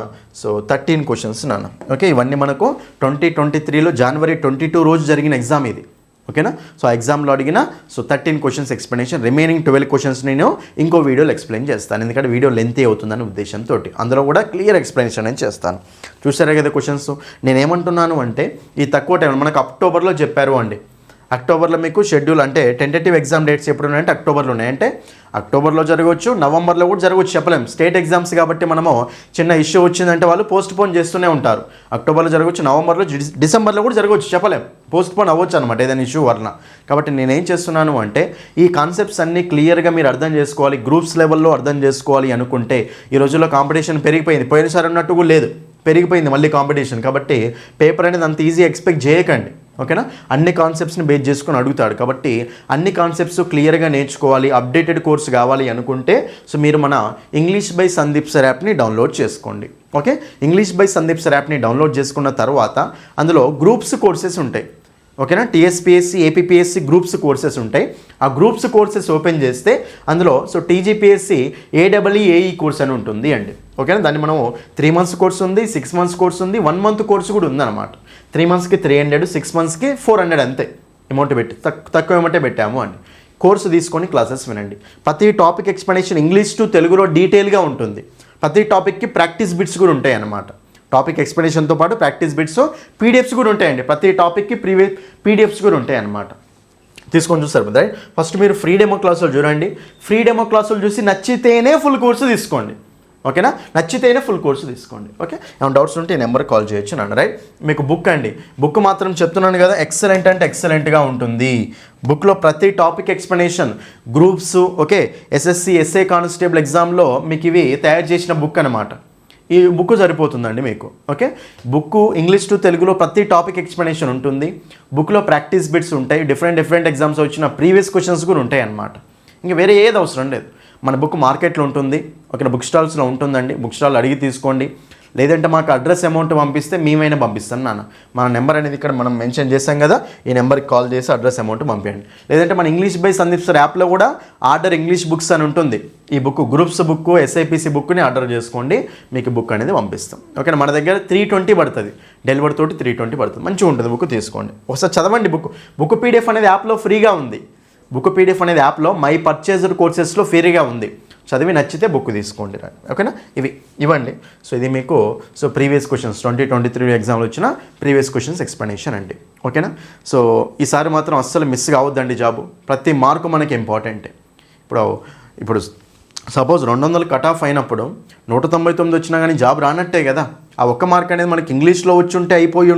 సో 13 క్వశ్చన్స్ నాన్న. ఓకే. ఇవన్నీ మనకు 2023లో January 22 రోజు జరిగిన ఎగ్జామ్ ఇది. ఓకేనా. సో ఆ ఎగ్జామ్లో అడిగిన so 13 questions explanation. Remaining 12 questions నేను ఇంకో వీడియోలో ఎక్స్ప్లెయిన్ చేస్తాను, ఎందుకంటే వీడియో లెంతీ అవుతుందనే ఉద్దేశంతో. అందులో కూడా క్లియర్ ఎక్స్ప్లెనేషన్ అనేది చేస్తాను. చూసారా కదా క్వశ్చన్స్. నేనేమంటున్నాను అంటే ఈ తక్కువ టైం మనకు అక్టోబర్లో చెప్పారు అండి. అక్టోబర్లో మీకు షెడ్యూల్ అంటే టెంటేటివ్ ఎగ్జామ్ డేట్స్ ఎప్పుడు ఉన్నాయంటే అక్టోబర్లో ఉన్నాయంటే అక్టోబర్లో జరగవచ్చు, నవంబర్లో కూడా జరగవచ్చు, చెప్పలేం. స్టేట్ ఎగ్జామ్స్ కాబట్టి మనము చిన్న ఇష్యూ వచ్చిందంటే వాళ్ళు పోస్ట్పోన్ చేస్తూనే ఉంటారు. అక్టోబర్లో జరగవచ్చు, నవంబర్లో, డిసెంబర్లో కూడా జరగవచ్చు, చెప్పలేం. పోస్ట్పోన్ అవ్వచ్చు అనమాట ఏదైనా ఇష్యూ వలన. కాబట్టి నేనేం చేస్తున్నాను అంటే ఈ కాన్సెప్ట్స్ అన్నీ క్లియర్గా మీరు అర్థం చేసుకోవాలి, గ్రూప్స్ లెవెల్లో అర్థం చేసుకోవాలి అనుకుంటే. ఈ రోజుల్లో కాంపిటీషన్ పెరిగిపోయింది, పోయినసారి ఉన్నట్టు కూడా లేదు, పెరిగిపోయింది మళ్ళీ కాంపిటీషన్. కాబట్టి పేపర్ అనేది అంత ఈజీ ఎక్స్పెక్ట్ చేయకండి. ఓకేనా. అన్ని కాన్సెప్ట్స్ని బేస్ చేసుకొని అడుగుతాడు కాబట్టి అన్ని కాన్సెప్ట్స్ క్లియర్గా నేర్చుకోవాలి, అప్డేటెడ్ కోర్స్ కావాలి అనుకుంటే సో మీరు మన ఇంగ్లీష్ బై సందీప్ సార్ యాప్ని డౌన్లోడ్ చేసుకోండి. Okay. English by Sandeep sir యాప్ని డౌన్లోడ్ చేసుకున్న తర్వాత అందులో గ్రూప్స్ కోర్సెస్ ఉంటాయి. ఓకేనా. TSPSC, APPSC గ్రూప్స్ కోర్సెస్ ఉంటాయి. ఆ గ్రూప్స్ కోర్సెస్ ఓపెన్ చేస్తే అందులో సో TGPSC AEE కోర్స్ అని ఉంటుంది అండి. ఓకేనా. దాన్ని మనము 3 months కోర్స్ ఉంది, 6 months కోర్స్ ఉంది, 1 month కోర్స్ కూడా ఉందన్నమాట. 3 monthsకి 300, 6 monthsకి 400 అంతే అమౌంట్ పెట్టి తక్కువ అమౌంటే పెట్టాము అండి. కోర్సు తీసుకొని క్లాసెస్ వినండి. ప్రతి టాపిక్ ఎక్స్ప్లెనేషన్ ఇంగ్లీష్ టు తెలుగులో డీటెయిల్గా ఉంటుంది. ప్రతి టాపిక్కి ప్రాక్టీస్ బిట్స్ కూడా ఉంటాయి అన్నమాట. టాపిక్ ఎక్స్ప్లెనేషన్తో పాటు ప్రాక్టీస్ బిట్స్, PDFs కూడా ఉంటాయండి. ప్రతి టాపిక్కి PDFs కూడా ఉంటాయి అన్నమాట. తీసుకొని చూస్తారు రైట్. ఫస్ట్ మీరు ఫ్రీ డెమో క్లాసులు చూడండి. ఫ్రీ డెమో క్లాసులు చూసి నచ్చితేనే ఫుల్ కోర్సు తీసుకోండి. ఓకేనా. నచ్చితేనే ఫుల్ కోర్సు తీసుకోండి. ఓకే. ఏమైనా డౌట్స్ ఉంటే ఈ నెంబర్ కాల్ చేయొచ్చు నన్ను రైట్. మీకు బుక్ అండి, బుక్ మాత్రం చెప్తున్నాను కదా ఎక్సలెంట్ అంటే ఎక్సలెంట్గా ఉంటుంది. బుక్లో ప్రతి topic explanation, groups, okay, SSC, SA constable ఎగ్జామ్లో మీకు ఇవి తయారు చేసిన బుక్ అనమాట. ఈ బుక్ సరిపోతుందండి మీకు. ఓకే. బుక్ ఇంగ్లీష్ టు తెలుగులో ప్రతి టాపిక్ ఎక్స్ప్లెనేషన్ ఉంటుంది. బుక్లో ప్రాక్టీస్ బిట్స్ ఉంటాయి, డిఫరెంట్ ఎగ్జామ్స్ వచ్చిన ప్రీవియస్ క్వశ్చన్స్ కూడా ఉంటాయి అన్నమాట. ఇంకా వేరే ఏది అవసరం లేదు. మన బుక్ మార్కెట్లో ఉంటుంది. ఓకే. బుక్ స్టాల్స్లో ఉంటుందండి. బుక్ స్టాల్ అడిగి తీసుకోండి. లేదంటే మాకు అడ్రస్ అమౌంట్ పంపిస్తే మేమైనా పంపిస్తాను నాన్న. మన నెంబర్ అనేది ఇక్కడ మనం మెన్షన్ చేసాం కదా, ఈ నెంబర్కి కాల్ చేసి అడ్రస్ అమౌంట్ పంపించండి. లేదంటే మన ఇంగ్లీష్ బై సందీప్ సార్ యాప్లో కూడా ఆర్డర్ ఇంగ్లీష్ బుక్స్ అని ఉంటుంది. ఈ బుక్ గ్రూప్స్ బుక్, SIPC బుక్ని ఆర్డర్ చేసుకోండి, మీకు బుక్ అనేది పంపిస్తాం. ఓకే. మన దగ్గర 320 పడుతుంది, డెలివరీ తోటి 320 పడుతుంది. మంచిగా ఉంటుంది బుక్, తీసుకోండి. ఒకసారి చదవండి. బుక్ PDF అనేది యాప్లో ఫ్రీగా ఉంది. బుక్ PDF అనేది యాప్లో మై పర్చేజ్డ్ కోర్సెస్లో ఫ్రీగా ఉంది. చదివి నచ్చితే బుక్ తీసుకోండి ఓకేనా. ఇవ్వండి. సో ఇది మీకు సో ప్రీవియస్ క్వశ్చన్స్ 2023 ఎగ్జామ్లో వచ్చిన ప్రీవియస్ క్వశ్చన్స్ ఎక్స్ప్లెనేషన్ అండి ఓకేనా. సో ఈసారి మాత్రం అస్సలు మిస్ కావద్దండి జాబు. ప్రతి మార్కు మనకి ఇంపార్టెంటే. ఇప్పుడు సపోజ్ 200 కట్ ఆఫ్ అయినప్పుడు 199 వచ్చినా కానీ జాబ్ రానట్టే కదా. ఆ ఒక్క మార్క్ అనేది మనకి ఇంగ్లీష్లో వచ్చి ఉంటే అయిపోయి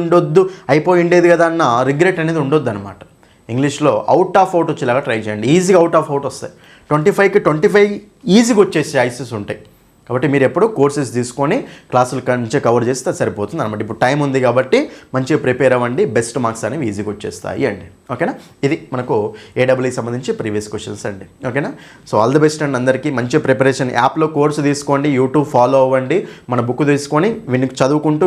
ఉండేది కదా అన్న రిగ్రెట్ అనేది ఉండొద్దు అనమాట. ఇంగ్లీష్లో అవుట్ ఆఫ్ అవుట్ వచ్చేలాగా ట్రై చేయండి. ఈజీగా అవుట్ ఆఫ్ అవుట్ వస్తాయి. 25కి 25 ఈజీగా వచ్చేసి ఐసెస్ ఉంటాయి. కాబట్టి మీరు ఎప్పుడు కోర్సెస్ తీసుకొని క్లాసులు మంచిగా కవర్ చేస్తే సరిపోతుంది అనమాట. ఇప్పుడు టైం ఉంది కాబట్టి మంచిగా ప్రిపేర్ అవ్వండి. బెస్ట్ మార్క్స్ అనేవి ఈజీగా వచ్చేస్తాయి అండి ఓకేనా. ఇది మనకు ఏడబ్ల్యూకి సంబంధించి ప్రీవియస్ క్వశ్చన్స్ అండి ఓకేనా. సో ఆల్ ది బెస్ట్ అండి అందరికీ. మంచి ప్రిపరేషన్ యాప్లో కోర్సు తీసుకోండి, యూట్యూబ్ ఫాలో అవ్వండి, మన బుక్ తీసుకొని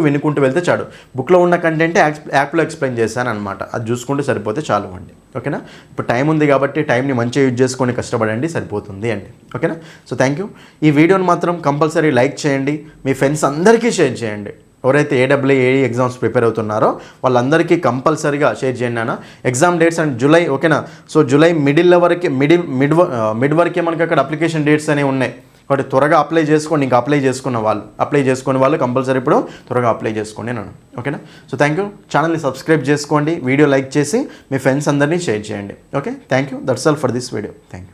వినుకుంటూ వెళ్తే చాలు. బుక్లో ఉన్న కంటెంటే యాప్లో ఎక్స్ప్లెయిన్ చేశాను అనమాట. అది చూసుకుంటూ సరిపోతే చాలు అండి ఓకేనా. ఇప్పుడు టైం ఉంది కాబట్టి టైంని మంచిగా యూజ్ చేసుకొని కష్టపడండి, సరిపోతుంది అండి ఓకేనా. So thank you. ఈ వీడియోని మాత్రం కంపల్సరీ లైక్ చేయండి, మీ ఫ్రెండ్స్ అందరికీ షేర్ చేయండి. ఎవరైతే ఏడబ్ల్యూఏఈ ఎగ్జామ్స్ ప్రిపేర్ అవుతున్నారో వాళ్ళందరికీ కంపల్సరీగా షేర్ చేయండి అన్న. ఎగ్జామ్ డేట్స్ అండ్ జూలై ఓకేనా. సో జూలై మిడ్ వరకే మనకి అక్కడ అప్లికేషన్ డేట్స్ అనేవి ఉన్నాయి. కాబట్టి త్వరగా అప్లై చేసుకోండి. ఇంకా అప్లై చేసుకునే వాళ్ళు కంపల్సరీ ఇప్పుడు త్వరగా అప్లై చేసుకోండి నన్ను ఓకేనా. So thank you. ఛానల్ని సబ్స్క్రైబ్ చేసుకోండి, వీడియో లైక్ చేసి మీ ఫ్రెండ్స్ అందరినీ షేర్ చేయండి okay. Thank you. That's all for this video. Thank you.